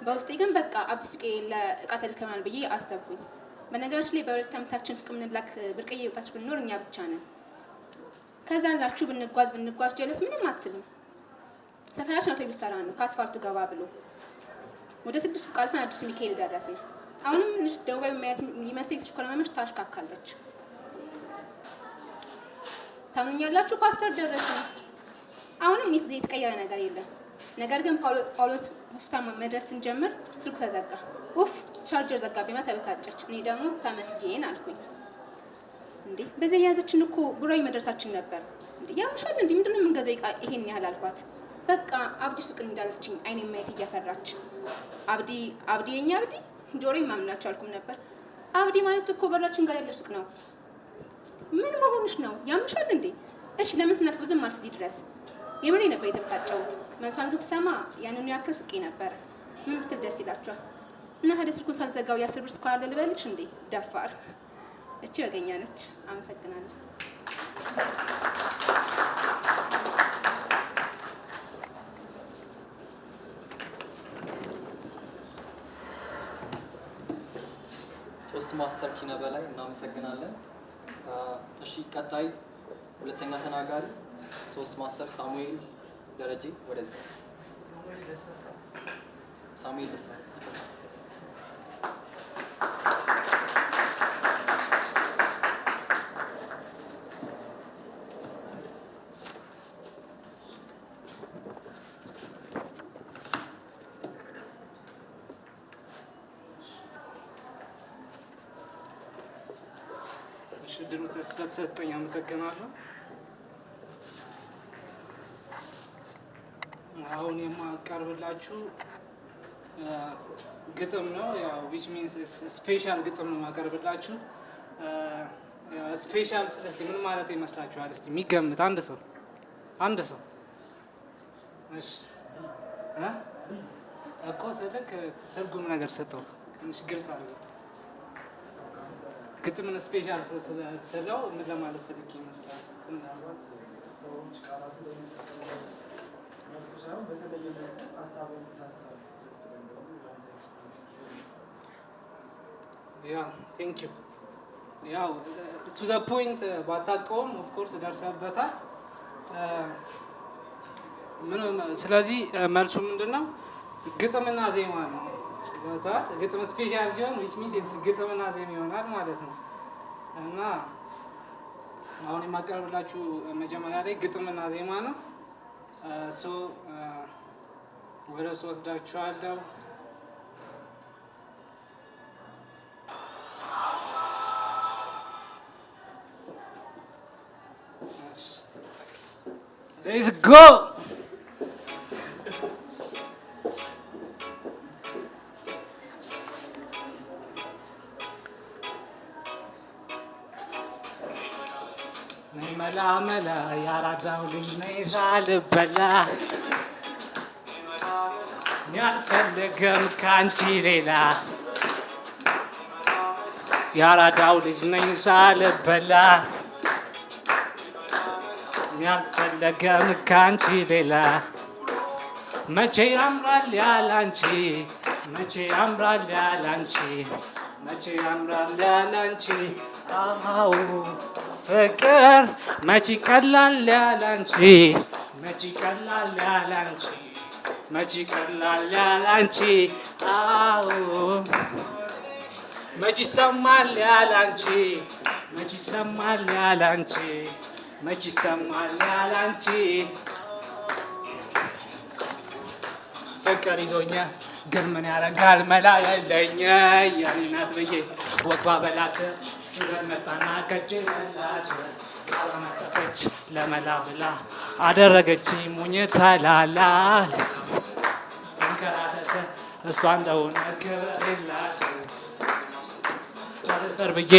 በውስጤ ግን በቃ አብዲ ሱቄ ለእቃ ተልከናል ብዬ አሰብኩኝ። በነገራችን ላይ በሁለት ዓመታችን ሱቅ የምንላክ ብርቅዬ ወጣች ብንኖር እኛ ብቻ ነን። ከዛ ላችሁ ብንጓዝ ጀለስ ምንም አትልም። ሰፈራችን አውቶቡስ ተራ ነው ከአስፋልቱ ገባ ብሎ። ወደ 6 ሱቅ አልፈን አዲሱ ሚካኤል ደረስን። አሁንም ትንሽ ደቡባዊ ማየት ሊመስል የተሽኮረመመች ታሽካካለች። ታምኑኛላችሁ? ፓስተር ደረስን። አሁንም የተቀየረ ነገር የለም። ነገር ግን ጳውሎስ ሆስፒታል መድረስ ስንጀምር ስልኩ ተዘጋ። ኡፍ ቻርጀር ዘጋቢና ተበሳጨች። እኔ ደግሞ ተመስገን አልኩኝ። እንዴ በዚህ የያዘችን እኮ ቡራዊ መድረሳችን ነበር። እንዴ ያምሻል እንዴ ምንድነው የምንገዛው ዕቃ ይሄን ያህል አልኳት። በቃ አብዲ ሱቅ እንዳለችኝ አይኔ ማየት እያፈራች አብዲ የኛ አብዲ ጆሮዬን ማምናቸው አልኩም ነበር። አብዲ ማለት እኮ በራችን ጋር ያለ ሱቅ ነው። ምን መሆንሽ ነው? ያምሻል እንዴ? እሺ ለምን ስናልፍ ዝም አልሽ እዚህ ድረስ? የምሬ ነበር የተበሳጨሁት። መልሷን ግን ስሰማ ያንኑ ያክል ስቄ ነበር። ምን ብትል ደስ ይላችኋል? እና ሄደ ስልኩን ሳልዘጋው የ10 ብር ስኳር አለ ልበልሽ እንዴ? ደፋር። እቺ ወገኛ ነች። አመሰግናለሁ። ማስተር ኪነ በላይ እናመሰግናለን። እሺ ቀጣይ ሁለተኛ ተናጋሪ ቶስት ማስተር ሳሙኤል ደረጀ ወደዚህ። ሳሙኤል ደሳ እድሉ ስለተሰጠኝ አመሰግናለሁ። አሁን የማቀርብላችሁ ግጥም ነው። ያው which means ስፔሻል ግጥም ነው የማቀርብላችሁ። ስፔሻል እስቲ ምን ማለት ይመስላችኋል? እስቲ የሚገምት አንድ ሰው እሺ እኮ ስልክ ትርጉም ነገር ሰጠው ትንሽ ግልጽ አድርገው። ግጥምን ስፔሻል ስለው ምን ለማለት ፈልጌ ይመስላል? ሰዎች ቃላት መልኩ ሳይሆን በተለየ ሀሳብ ያ ቴንክ ዩ። ያው ቱ ዘ ፖይንት ባታውቀውም ኦፍኮርስ ደርሰበታል። ስለዚህ መልሱ ምንድን ነው? ግጥምና ዜማ ነው። ግጥም ስፔሻል ሲሆን which means ግጥምና ዜማ ይሆናል ማለት ነው። እና አሁን የማቀርብላችሁ መጀመሪያ ላይ ግጥምና ዜማ ነው። ወደ እሱ ወስዳችኋለሁ። Let's go! መላ ያራዳው ልጅ ነኝ ሳልበላ ያልፈለገም ካንቺ ሌላ ያራዳው ልጅ ነኝ ሳልበላ ያልፈለገም ካንቺ ሌላ መቼ ያምራል ያላንቺ መቼ ያምራል ያላንቺ መቼ ያምራል ያላንቺ አው ፍቅር መቼ ቀላል ያላንቺ መቼ ቀላል ያላንቺ መቼ ቀላል ያላንቺ አው መቼ ይሰማል ያላንቺ መቼ ይሰማል ያላንቺ መቼ ይሰማል ያላንቺ ፍቅር ይዞኛ ግን ምን ያረጋል መላ የለኝ የኔ ናት ብዬ ወግባ በላት ስለመጣና ከጄ በላት አላመጠፈች ለመላ ብላ አደረገች ሙኝት ታላላል እንከራተተ እሷ እንደሆነ ክብር የላት ጠርጥር ብዬ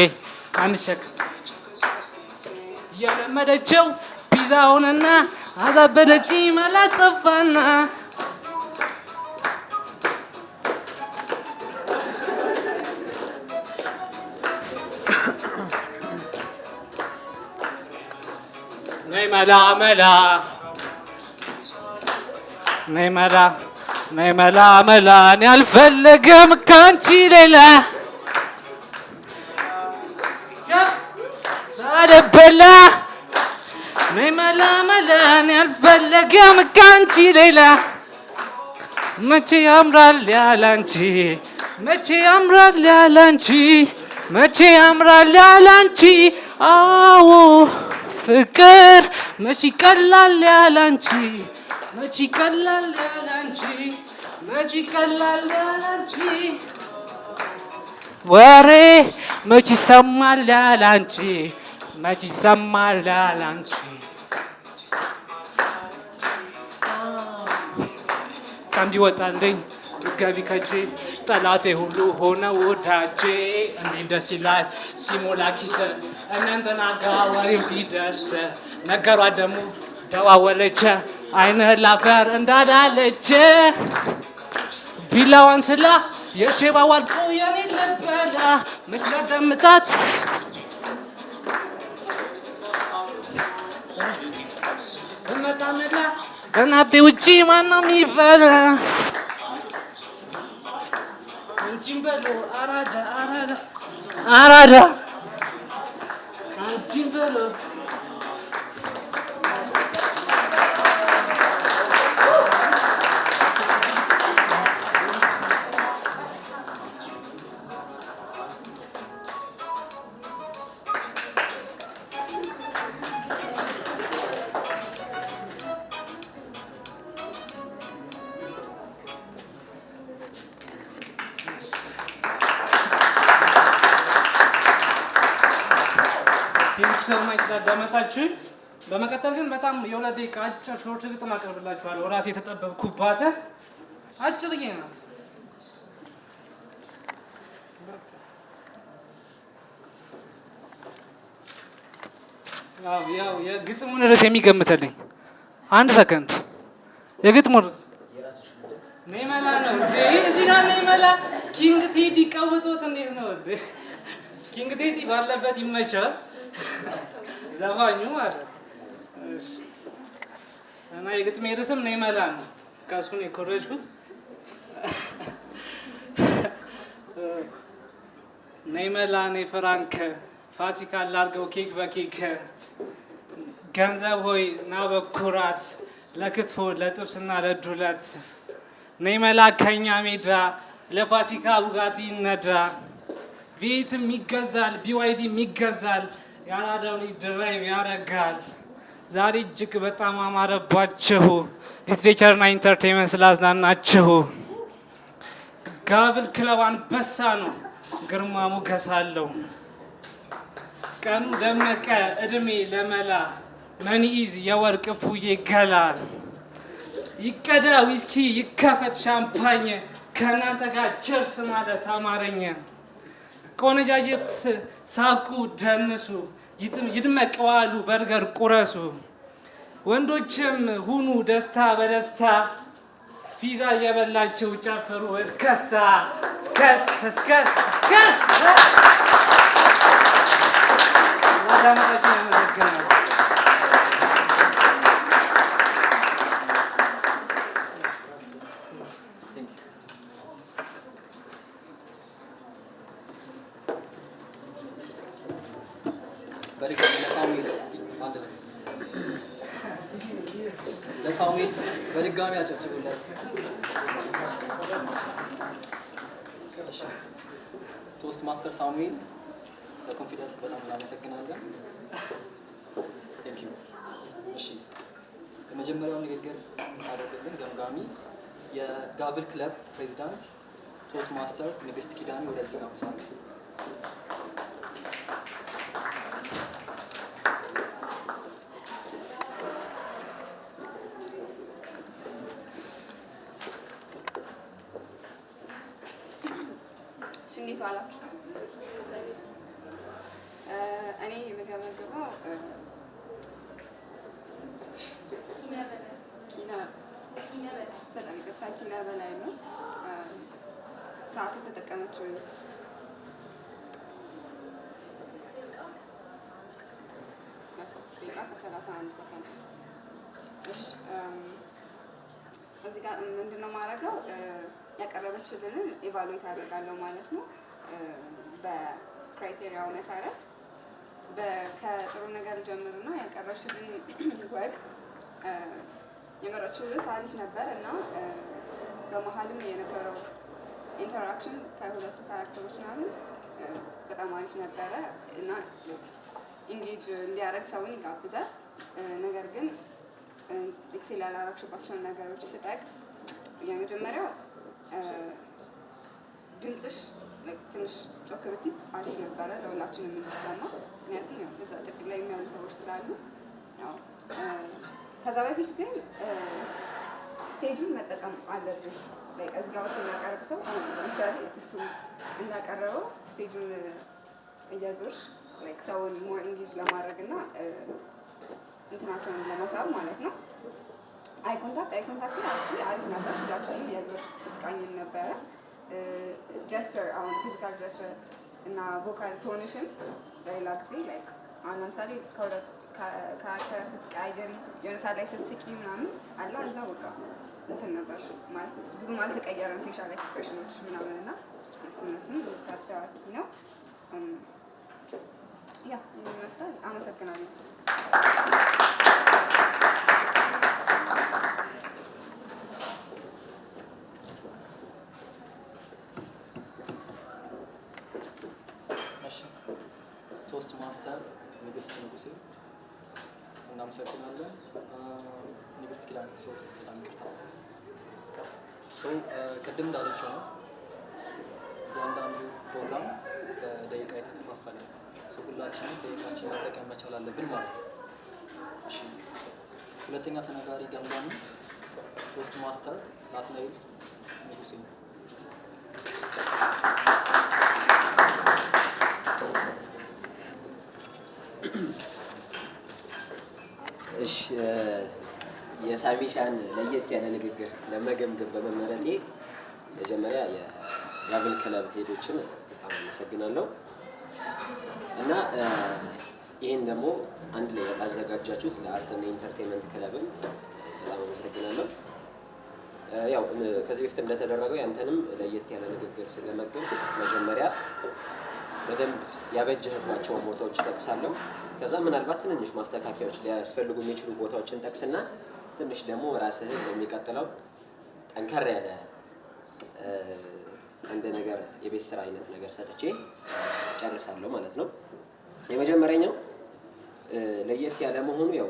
አንሸክ እየለመደችው ፒዛውንና አዛበደች መላ ጠፋና ነይ መላ መላ ነይ መላ ነይ መላ መላ እኔ አልፈለገም ካንቺ ሌላ ሳልበላ ነይ መላ መላ እኔ አልፈለገም ካንቺ ሌላ መቼ ያምራል ያላንቺ መቼ ያምራል ያላንቺ መቼ ያምራል ያላንቺ አዎ ፍቅር መቼ ቀላል ያላንቺ መቼ ቀላል ያላንቺ መቼ ቀላል ያላንቺ ወሬ መቼ ይሰማል ያላንቺ መቼ ይሰማል ያላንቺ ካንዲ ወጣልኝ ገቢ ከጄ ጠላቴ ሁሉ ሆነ ወዳጄ እንዴት ደስ ይላል ሲሞላ ኪስ እናንተና ጋር ወሬው ሲደርስ ነገሯት ደግሞ ደዋወለች አይነ ላፈር እንዳላለች ቢላዋን ስላ የሼባ ዋልቆ የኔ ልበላ ምትደምጣት እመጣመላ ከናቴ ውጪ ማነው የሚበላ አንቺን በሎ አራዳ አራዳ አራዳ አንቺን በለው ሰማይ ስላዳመጣችሁ። በመቀጠል ግን በጣም የሁለት ደቂቃ አጭር ሾርት ግጥም አቀርብላችኋለሁ። ራሴ የተጠበብኩባት አጭርዬ ናት። ያው የግጥሙን ርዕስ የሚገምትልኝ አንድ ሰከንድ። የግጥሙ ርዕስ ነይመላ ነው እንዴ? እዚህ ጋር ነይመላ ኪንግ ቴዲ ቀውጦት እንዴት ነው እንዴ? ኪንግ ቴዲ ባለበት ይመቻል። ዘፋኙ ማለት እና የግጥሜ ርዕስም ነይመላ ነው። ከእሱን የኮረጅኩት ነይመላ ነይ ፍራንክ ፋሲካ ላርገው ኬክ በኬክ ገንዘብ ሆይ ና በኩራት ለክትፎ ለጥብስና ለዱለት ነይመላ ከኛ ሜዳ ለፋሲካ ቡጋቲ ነዳ ቤትም ይገዛል ቢዋይዲም ይገዛል ያራዳው ልጅ ድራይቭ ያረጋል። ዛሬ እጅግ በጣም አማረባችሁ ሊትሬቸርና ኢንተርቴንመንት ስላዝናናችሁ። ጋብል ክለብ አንበሳ ነው ግርማ ሞገስ አለው። ቀኑ ደመቀ እድሜ ለመላ መኒኢዝ የወርቅ ፉዬ ገላ ይቀዳ ዊስኪ ይከፈት ሻምፓኝ ከእናንተ ጋር ቸርስ ማለት አማረኝ። ቆነጃጀት ሳቁ ደንሱ ይድመቅ ዋሉ በርገር ቁረሱ። ወንዶችም ሁኑ ደስታ በደስታ ፒዛ እየበላችሁ ጨፍሩ እስከስታ እስከስ እስከስ እስከስ ወዳመጣችሁ ያመሰግናል። ለሳሙኤል በድጋሚ አጨብጭቡለት። ቶስት ማስተር ሳሙኤል በኮንፊደንስ በጣም እናመሰግናለን። እሺ የመጀመሪያው ንግግር አደረገልን ገምጋሚ የጋብል ክለብ ፕሬዚዳንት ቶስት ማስተር ንግስት ኪዳኔ ወደዚህ ጋብዛለሁ። እንዴት ዋላችሁ? እኔ የምገመግመው በጣም ይቅርታ ኪና በላይ ነው። ሰዓት የተጠቀመችው ከ31 ሰከንድ። እዚህ ጋር ምንድነው ማድረገው ያቀረበችልንን ኢቫሉዌት አደርጋለሁ ማለት ነው። በክራይቴሪያው መሰረት ከጥሩ ነገር ጀምርና ያቀረበችልን ወግ የመረጥሽው ርዕስ አሪፍ ነበር እና በመሀልም የነበረው ኢንተራክሽን ከሁለቱ ካራክተሮች ምናምን በጣም አሪፍ ነበረ እና ኢንጌጅ እንዲያደርግ ሰውን ይጋብዛል። ነገር ግን ኤክሴል ያላረግሽባቸውን ነገሮች ስጠቅስ የመጀመሪያው ድምፅሽ ትንሽ ጮክ ብትይ አሪፍ ነበረ ለሁላችንም እንዲሰማ። ምክንያቱም ያው በዛ ጥግ ላይ የሚያሉ ሰዎች ስላሉ ያው ከዛ በፊት ግን ስቴጁን መጠቀም አለብሽ። ከዚህ ጋር የሚያቀርብ ሰው ለምሳሌ እሱ እንዳቀረበው ስቴጁን እያዞርሽ ሰውን ሞር ኢንጌጅ ለማድረግ እና እንትናቸውን ለመሳብ ማለት ነው። አይ ኮንታክት አሪፍ ነበር። ሁላችንም እያዞርሽ ስትቃኝን ነበረ። ጀስተር አሁን ፊዚካል ጀስተር እና ቮካል ቶንሽን በሌላ ጊዜ አሁን ለምሳሌ ካራክተር ስትቀያየሪ የሆነ ሰዓት ላይ ስትስቂ ምናምን አለ እዛ በቃ እንትን ነበር ማለት ብዙም አልተቀየረም ፌሻል ኤክስፕሬሽኖች ምናምን እና እሱን ታስተዋኪ ነው። ያ ይመስላል። አመሰግናለሁ። ቶስት ማስተር ንግስት ንጉሴ እናመሰግናለን። ንግስት ኪዳነ ሶሪ በጣም ይቅርታ። ቅድም እንዳለችው ነው እያንዳንዱ ፕሮግራም በደቂቃ የተከፋፈለ ሁላችንም ደቂቃችን መጠቀም መቻል አለብን ማለት ነው። እሺ፣ ሁለተኛ ተናጋሪ ገምጋሚ ቶስት ማስተር ናትናኤል ንጉሴ ነው። እሺ፣ የሳሚሻን ለየት ያለ ንግግር ለመገምገም በመመረጤ መጀመሪያ የጋብል ክለብ ሄዶችን በጣም አመሰግናለሁ እና ይህን ደግሞ አንድ ላይ ላዘጋጃችሁት ለአርትና ኢንተርቴንመንት ክለብም በጣም አመሰግናለሁ። ያው ከዚህ በፊት እንደተደረገው ያንተንም ለየት ያለ ንግግር ስገመግም መጀመሪያ በደንብ ያበጀህባቸውን ቦታዎች ጠቅሳለሁ። ከዛ ምናልባት ትንንሽ ማስተካከያዎች ሊያስፈልጉ የሚችሉ ቦታዎችን ጠቅስና ትንሽ ደግሞ ራስህን የሚቀጥለው ጠንከር ያለ አንድ ነገር የቤት ስራ አይነት ነገር ሰጥቼ ጨርሳለሁ ማለት ነው። የመጀመሪያው ለየት ያለ መሆኑ ያው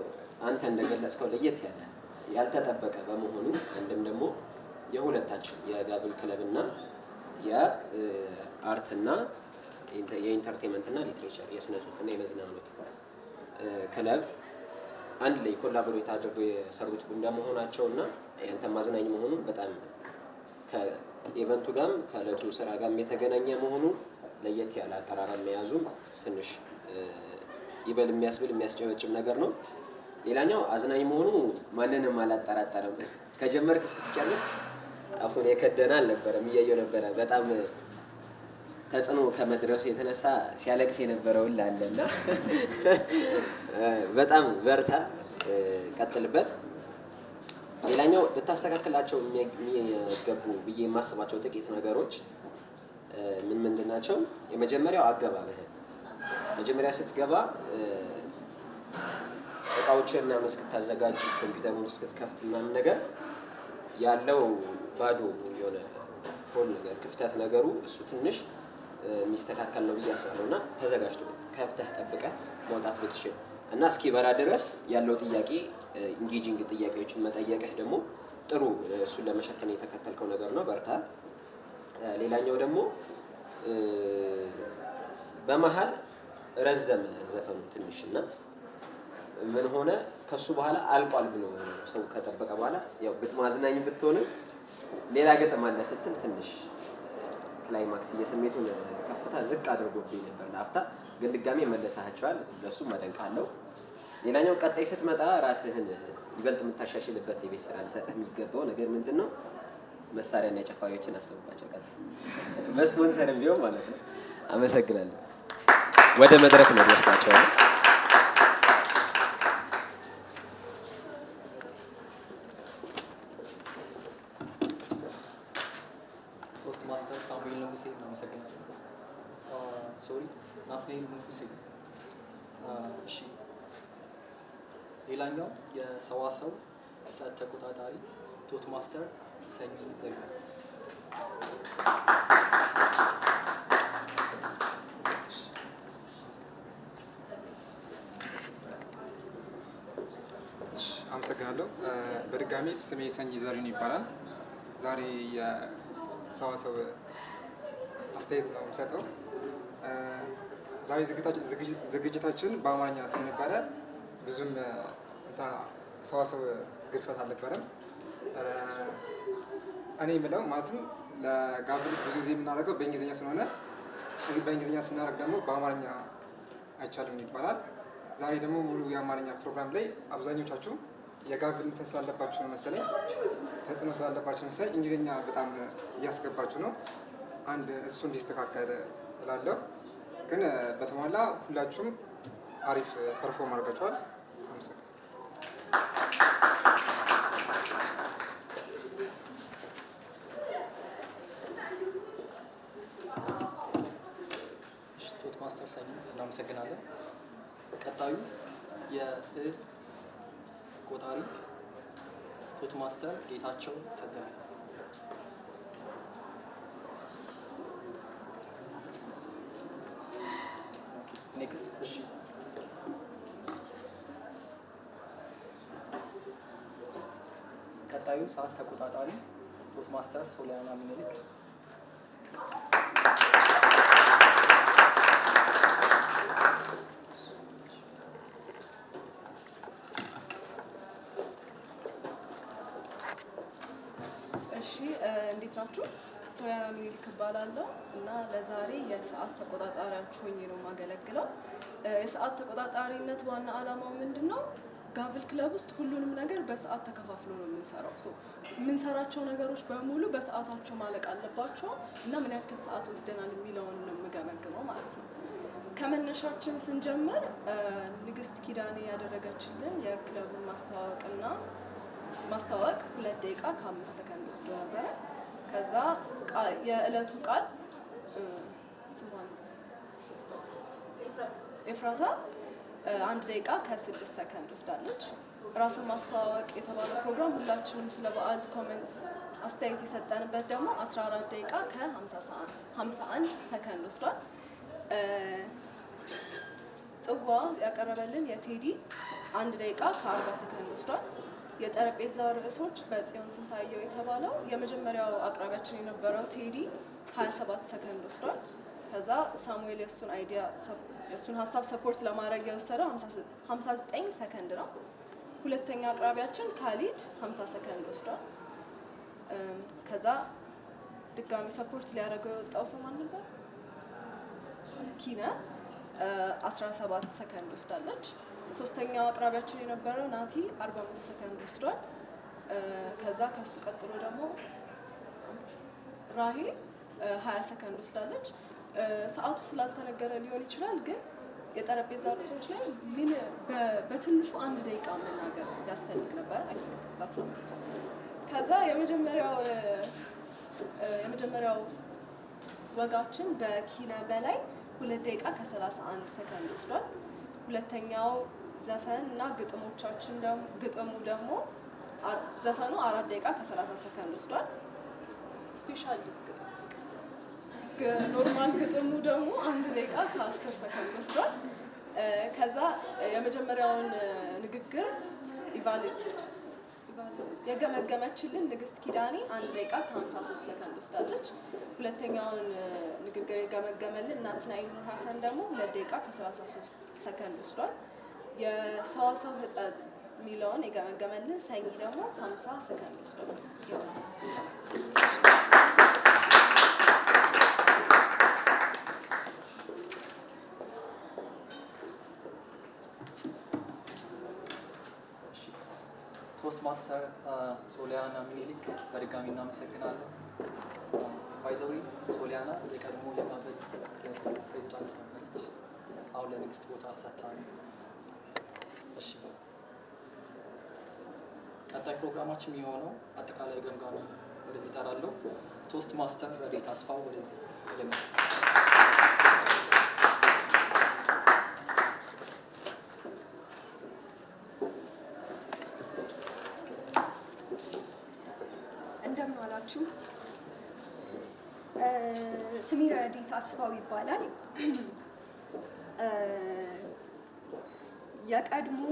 አንተ እንደገለጽከው ለየት ያለ ያልተጠበቀ በመሆኑ አንድም ደግሞ የሁለታችን የጋብል ክለብና የአርትና የኢንተርቴንመንትና ሊትሬቸር የስነ ጽሁፍና የመዝናኖት ክለብ አንድ ላይ ኮላቦሬት አድርገው የሰሩት እንደመሆናቸውና ያንተ ማዝናኝ መሆኑን በጣም ከኢቨንቱ ጋርም ከእለቱ ስራ ጋርም የተገናኘ መሆኑ ለየት ያለ አቀራረብ መያዙም ትንሽ ይበል የሚያስብል የሚያስጨበጭብ ነገር ነው። ሌላኛው አዝናኝ መሆኑ ማንንም አላጠራጠርም። ከጀመርክ እስክትጨርስ አፉን የከደነ አልነበረም፣ እያየው ነበረ። በጣም ተጽዕኖ ከመድረሱ የተነሳ ሲያለቅስ የነበረው ላለና በጣም በርታ፣ ቀጥልበት። ሌላኛው ልታስተካክላቸው የሚገቡ ብዬ የማስባቸው ጥቂት ነገሮች ምንድን ናቸው? የመጀመሪያው አገባብህ። መጀመሪያ ስትገባ እቃዎችን ምናምን እስክታዘጋጅ ኮምፒውተሩን እስክትከፍት ምናምን ነገር ያለው ባዶ የሆነ ሆል ነገር ክፍተት ነገሩ እሱ ትንሽ የሚስተካከል ነው ብዬ አስባለሁ እና ተዘጋጅቶ ከፍተህ ጠብቀህ መውጣት ብትችል እና እስኪበራ ድረስ ያለው ጥያቄ ኢንጌጂንግ ጥያቄዎችን መጠየቅህ ደግሞ ጥሩ እሱን ለመሸፈን የተከተልከው ነገር ነው። በርታ። ሌላኛው ደግሞ በመሀል ረዘመ ዘፈኑ ትንሽ እና ምን ሆነ ከሱ በኋላ አልቋል ብሎ ሰው ከጠበቀ በኋላ ያው ግጥም አዝናኝ ብትሆንም ሌላ ግጥም አለ ስትል ትንሽ ክላይማክስ የስሜቱን ከፍታ ዝቅ አድርጎብኝ ነበር ለአፍታ። ግን ድጋሜ መለሳቸዋል፣ ለሱም አደንቃለሁ። ሌላኛው ቀጣይ ስትመጣ ራስህን ይበልጥ የምታሻሽልበት የቤት ስራ ልሰጥህ የሚገባው ነገር ምንድን ነው? መሳሪያና ጨፋሪዎችን አስቡባቸው። ቀጣይ በስፖንሰርም ቢሆን ማለት ነው። አመሰግናለሁ። ወደ መድረክ ነው ወስዳቸዋለሁ። ቶስት ማስተር ሳሙኤል ንጉሴ እናመሰግናለን። ሶሪ ናትናኤል ንጉሴ። እሺ፣ ሌላኛው የሰዋሰው ጸጥ ተቆጣጣሪ ቶት ማስተር ሰኚ ዘጋ። አመሰግናለሁ። በድጋሚ ስሜ ሰኚ ዘሪሁን ይባላል። ዛሬ የሰዋሰው አስተያየት ነው የምሰጠው። ዛሬ ዝግጅታችን በአማርኛ ስለነበረ ብዙም ሰዋሰው ግድፈት አልነበረም። እኔ የምለው ማለትም ለጋብል ብዙ ጊዜ የምናደርገው በእንግሊዝኛ ስለሆነ በእንግሊዝኛ ስናደርግ ደግሞ በአማርኛ አይቻልም ይባላል። ዛሬ ደግሞ ሙሉ የአማርኛ ፕሮግራም ላይ አብዛኞቻችሁ የጋብል እንትን ስላለባችሁ ነው መሰለኝ፣ ተጽዕኖ ስላለባችሁ መሰለኝ እንግሊዝኛ በጣም እያስገባችሁ ነው። አንድ እሱ እንዲስተካከል እላለሁ። ግን በተሟላ ሁላችሁም አሪፍ ፐርፎርም አድርጋችኋል። ቶት የእህል ቆጣሪ ቶት ማስተር ጌታቸው ጸጋዬ። ኔክስት። እሺ ቀጣዩ ሰዓት ተቆጣጣሪ ቶት ማስተር ሶሊያና ሚኒሊክ። እንዴት ናችሁ? ሶሊያና ሚኒሊክ እባላለሁ እና ለዛሬ የሰዓት ተቆጣጣሪያችሁ ሆኜ ነው የማገለግለው። የሰዓት ተቆጣጣሪነት ዋና ዓላማው ምንድን ነው? ጋቭል ክለብ ውስጥ ሁሉንም ነገር በሰዓት ተከፋፍሎ ነው የምንሰራው። የምንሰራቸው ነገሮች በሙሉ በሰዓታቸው ማለቅ አለባቸው እና ምን ያክል ሰዓት ወስደናል የሚለውን ነው የምገመግመው ማለት ነው። ከመነሻችን ስንጀምር ንግስት ኪዳኔ ያደረገችልን የክለቡን ማስተዋወቅ 2 ደቂቃ ከ5 ሰከንድ ወስዶ ነበረ። ከዛ የዕለቱ ቃል ስሟን ኤፍራታ 1 ደቂቃ ከ6 ሰከንድ ወስዳለች። ራስን ማስተዋወቅ የተባለው ፕሮግራም ሁላችንም ስለ በዓል ኮሜንት አስተያየት የሰጠንበት ደግሞ 14 ደቂቃ ከ51 ሰከንድ ወስዷል። ጽዋ ያቀረበልን የቴዲ 1 ደቂቃ ከ40 ሰከንድ ወስዷል። የጠረጴዛ ርዕሶች በጽዮን ስንታየው የተባለው የመጀመሪያው አቅራቢያችን የነበረው ቴዲ 27 ሰከንድ ወስዷል። ከዛ ሳሙኤል የእሱን ሀሳብ ሰፖርት ለማድረግ የወሰደው 59 ሰከንድ ነው። ሁለተኛ አቅራቢያችን ካሊድ 50 ሰከንድ ወስዷል። ከዛ ድጋሚ ሰፖርት ሊያደርገው የወጣው ሰው ማን ነበር? ኪነ 17 ሰከንድ ወስዳለች። ሶስተኛው አቅራቢያችን የነበረው ናቲ 45 ሰከንድ ወስዷል። ከዛ ከሱ ቀጥሎ ደግሞ ራሄ 20 ሰከንድ ወስዳለች። ሰዓቱ ስላልተነገረ ሊሆን ይችላል፣ ግን የጠረጴዛ ርዕሶች ላይ ምን በትንሹ 1 ደቂቃ መናገር ያስፈልግ ነበር። ከዛ የመጀመሪያው ወጋችን በኪነ በላይ 2 ደቂቃ ከ31 ሰከንድ ወስዷል። ሁለተኛው ዘፈን እና ግጥሞቻችን ግጥሙ ደግሞ ዘፈኑ 4 ደቂቃ ከ30 ሰከንድ ወስዷል። ስፔሻል ግጥም ኖርማል ግጥሙ ደግሞ 1 ደቂቃ ከ10 ሰከንድ ወስዷል። ከዛ የመጀመሪያውን ንግግር የገመገመችልን ንግስት ኪዳኔ 1 ደቂቃ ከ53 ሰከንድ ወስዳለች። ሁለተኛውን ንግግር የገመገመልን ናትናኤል ኑር ሀሰን ደግሞ 2 ደቂቃ ከ33 ሰከንድ ወስዷል። የሰዋሰው ሕጸጽ የሚለውን የገመገመልን ሰኝ ደግሞ 50 ሰከንድ ወስዷል። ቶስት ማስተር ሶሊያና ሚኒሊክ በድጋሚ እናመሰግናለን። ባይዘዊ ሶሊያና የቀድሞ የጋቨል ፕሬዚዳንት ነበረች። አሁን ለንግስት ቦታ ሰጥታል። እሺ፣ ቀጣይ ፕሮግራማችን የሚሆነው አጠቃላይ ገምጋሚ ወደዚህ እጠራለሁ። ቶስት ማስተር ረዴት አስፋው ወደዚህ እንደምን ዋላችሁ። ስሜ ረዴት አስፋው ይባላል። የቀድሞ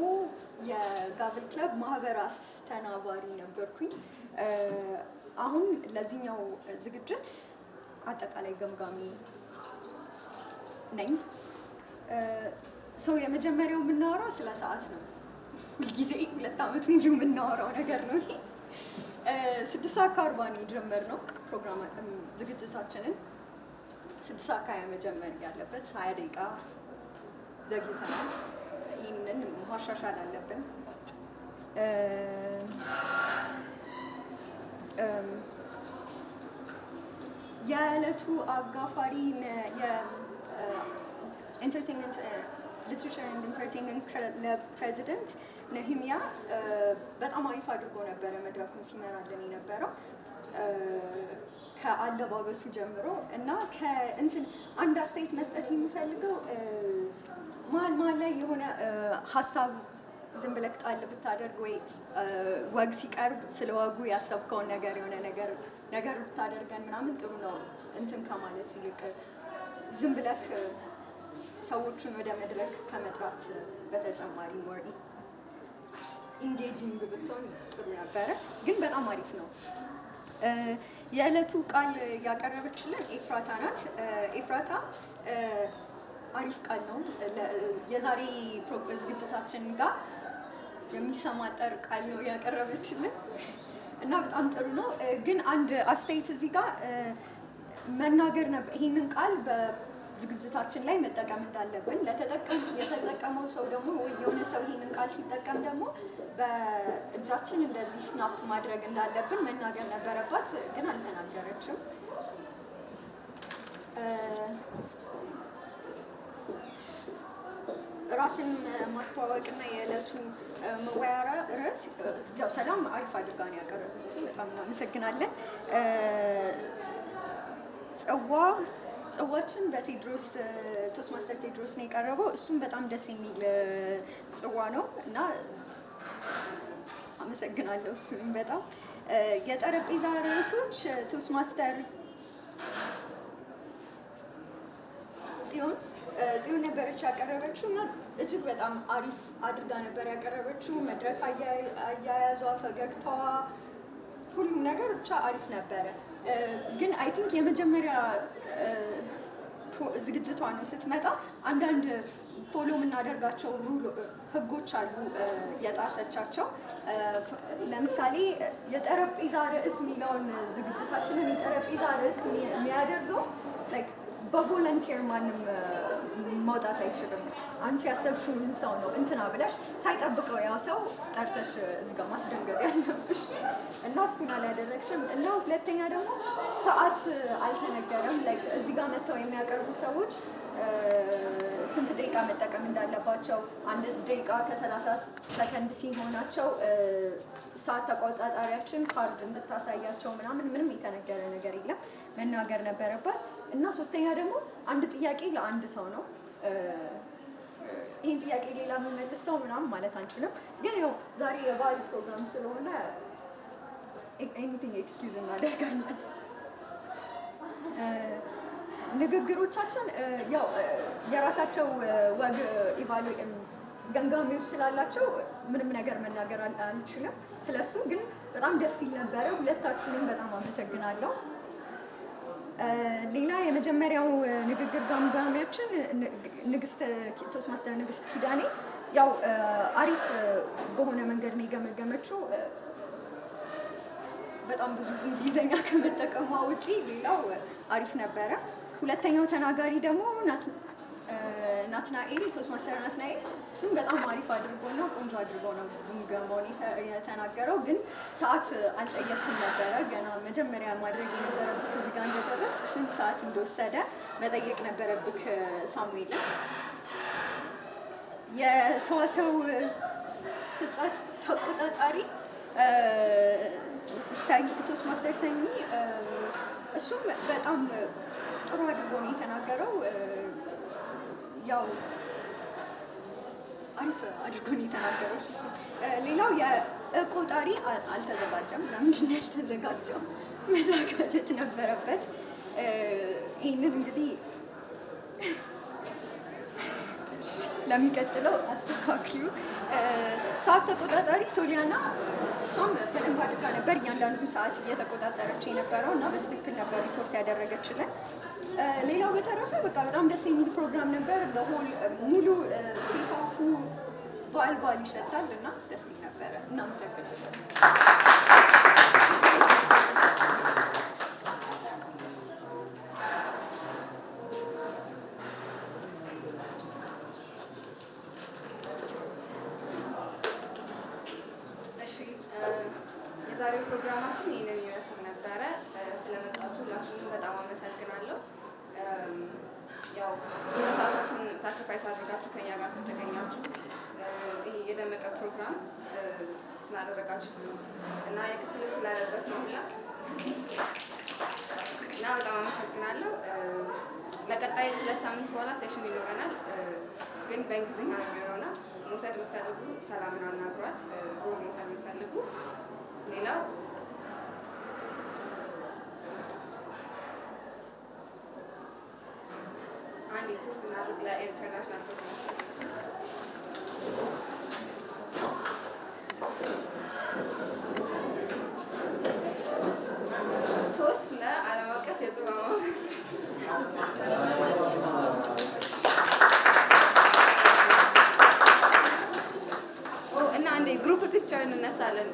የጋቭል ክለብ ማህበር አስተናባሪ ነበርኩኝ። አሁን ለዚህኛው ዝግጅት አጠቃላይ ገምጋሚ ነኝ። የመጀመሪያው የምናወራው ስለ ሰዓት ነው። ሁልጊዜ 2 ዓመት ሙሉ የምናወራው ነገር ነው። 6:40 ነው የጀመርነው ፕሮግራም ዝግጅታችንን 6:20 መጀመር ያለበት 20 ደቂቃ ዘግይተናል። ይህንን ማሻሻል አለብን። የዕለቱ አጋፋሪ የኢንተርቴንመንት ሊትሬቸር ኤንድ ኢንተርቴንመንት ክለብ ፕሬዚደንት ነህሚያ በጣም አሪፍ አድርጎ ነበረ መድረኩን ሲመራልን የነበረው ከአለባበሱ ጀምሮ እና አንድ አስተያየት መስጠት የሚፈልገው መሀል ላይ የሆነ ሀሳብ ዝም ብለህ ጣል ብታደርግ ወይ ወግ ሲቀርብ ስለ ወጉ ያሰብከውን ነገር የሆነ ነገር ብታደርገን ምናምን ጥሩ ነው እንትን ከማለት ይልቅ ዝም ብለህ ሰዎቹን ወደ መድረክ ከመጥራት በተጨማሪ ሞር ኢንጌጂንግ ብትሆን ጥሩ ነበረ። ግን በጣም አሪፍ ነው። የዕለቱ ቃል ያቀረበችልን ኤፍራታ ናት። ኤፍራታ አሪፍ ቃል ነው። የዛሬ ዝግጅታችን ጋር የሚሰማጠር ቃል ነው ያቀረበችልን እና በጣም ጥሩ ነው። ግን አንድ አስተያየት እዚህ ጋር መናገር ነበር። ይህንን ቃል በዝግጅታችን ላይ መጠቀም እንዳለብን የተጠቀመው ሰው ደግሞ ወይ የሆነ ሰው ይህንን ቃል ሲጠቀም ደግሞ በእጃችን እንደዚህ ስናፕ ማድረግ እንዳለብን መናገር ነበረባት፣ ግን አልተናገረችም። ራስን ማስተዋወቅና የዕለቱ መወያያ ርዕስ ያው ሰላም አሪፍ አድርጋ ነው ያቀረበችው። በጣም እናመሰግናለን። ጽዋችን በቴዎድሮስ ቶስማስተር ቴዎድሮስ ነው የቀረበው። እሱም በጣም ደስ የሚል ጽዋ ነው እና አመሰግናለሁ። እሱም በጣም የጠረጴዛ ርዕሶች ቶስማስተር ጽዮን ነበረች ያቀረበችው እና እጅግ በጣም አሪፍ አድርጋ ነበር ያቀረበችው። መድረክ አያያዟ፣ ፈገግታዋ፣ ሁሉም ነገር ብቻ አሪፍ ነበረ። ግን አይ ቲንክ የመጀመሪያ ዝግጅቷ ነው ስትመጣ አንዳንድ ፎሎ የምናደርጋቸው ህጎች አሉ የጣሰቻቸው። ለምሳሌ የጠረጴዛ ርዕስ የሚለውን ዝግጅታችንን የጠረጴዛ ርዕስ የሚያደርገው በቮለንቲር ማንም መውጣት አይችልም። አንቺ ያሰብሽውን ሰው ነው እንትና ብለሽ ሳይጠብቀው ያው ሰው ጠርተሽ እዚህ ጋር ማስደንገጥ ያለብሽ እና እሱን አላደረግሽም። እና ሁለተኛ ደግሞ ሰዓት አልተነገረም። እዚህ ጋር መጥተው የሚያቀርቡ ሰዎች ስንት ደቂቃ መጠቀም እንዳለባቸው 1 ደቂቃ ከ30 ሰከንድ ሲሆናቸው ሰዓት ተቆጣጣሪያችን ካርድ እንድታሳያቸው ምንም የተነገረ ነገር የለም። መናገር ነበረባት። እና ሶስተኛ ደግሞ አንድ ጥያቄ ለአንድ ሰው ነው። ይህን ጥያቄ ሌላ የምንመልስ ሰው ምናምን ማለት አንችልም። ግን ያው ዛሬ የበዓል ፕሮግራም ስለሆነ ኤኒቲንግ ኤክስኪውዝ እናደርጋለን። ንግግሮቻችን ያው የራሳቸው ወግ ገምጋሚዎች ስላላቸው ምንም ነገር መናገር አንችልም ስለሱ። ግን በጣም ደስ ይል ነበረ። ሁለታችሁንም በጣም አመሰግናለሁ። ሌላ የመጀመሪያው ንግግር ገምጋሚያችን ቶስማስተር ንግስት ኪዳኔ ያው አሪፍ በሆነ መንገድ ነው የገመገመችው። በጣም ብዙ እንግሊዘኛ ከመጠቀሟ ውጪ ሌላው አሪፍ ነበረ። ሁለተኛው ተናጋሪ ደግሞ ናትናኤል ቶስማስተር ናትናኤል፣ እሱም በጣም አሪፍ አድርጎና ቆንጆ አድርጎ ነው ግምገማውን የተናገረው። ግን ሰዓት አልጠየቅኩም ነበረ። ገና መጀመሪያ ማድረግ የነበረብህ እዚህ ጋር እንደደረስክ ስንት ሰዓት እንደወሰደ መጠየቅ ነበረብህ ሳሙኤል። የሰዋሰው ሕጸት ተቆጣጣሪ ቶስማስተር ሰኒ፣ እሱም በጣም ጥሩ አድርጎ ነው የተናገረው። ያው አሪፍ አድርጎ ነው የተናገረው እሱ። ሌላው የቆጣሪ አልተዘጋጀም። ለምንድን ነው ያልተዘጋጀው? መዘጋጀት ነበረበት። ይህንን እንግዲህ ለሚቀጥለው አስተካክሉ። ሰዓት ተቆጣጣሪ ሶሊያና፣ እሷም በደንብ አድርጋ ነበር እያንዳንዱ ሰዓት እየተቆጣጠረች የነበረው እና በስትክክል ነበር ሪፖርት ያደረገችልን። ሌላው በተረፈ በቃ በጣም ደስ የሚል ፕሮግራም ነበር። በሆል ሙሉ ሴታፑ በዓል ይሸታል እና ደስ ይል ነበረ። እናመሰግናለን። የዛሬው ፕሮግራማችን ይህንን ይመስል ነበረ። ስለመጣችሁ ሁላችሁንም በጣም አመሰግናለሁ። ያው ሰዓታችሁን ሳክሪፋይስ አድርጋችሁ ከኛ ጋር ስለተገኛችሁ ይሄ የደመቀ ፕሮግራም ስላደረጋችሁ እና የክት ልብስ ስላለበስ ነው ሁላ እና በጣም አመሰግናለሁ። በቀጣይ 2 ሳምንት በኋላ ሴሽን ይኖረናል፣ ግን በእንግሊዝኛ ነው የሚሆነውና መውሰድ የምትፈልጉ ሰላምን አናግሯት። ሮል መውሰድ የምትፈልጉ ሌላው አንድ ቶስት እናድርግ ለኢንተርናሽናል ቶስት ማስተር ቶስት ለዓለም አቀፍ የጽዋ እና አንዴ ግሩፕ ፒክቸር እንነሳለን።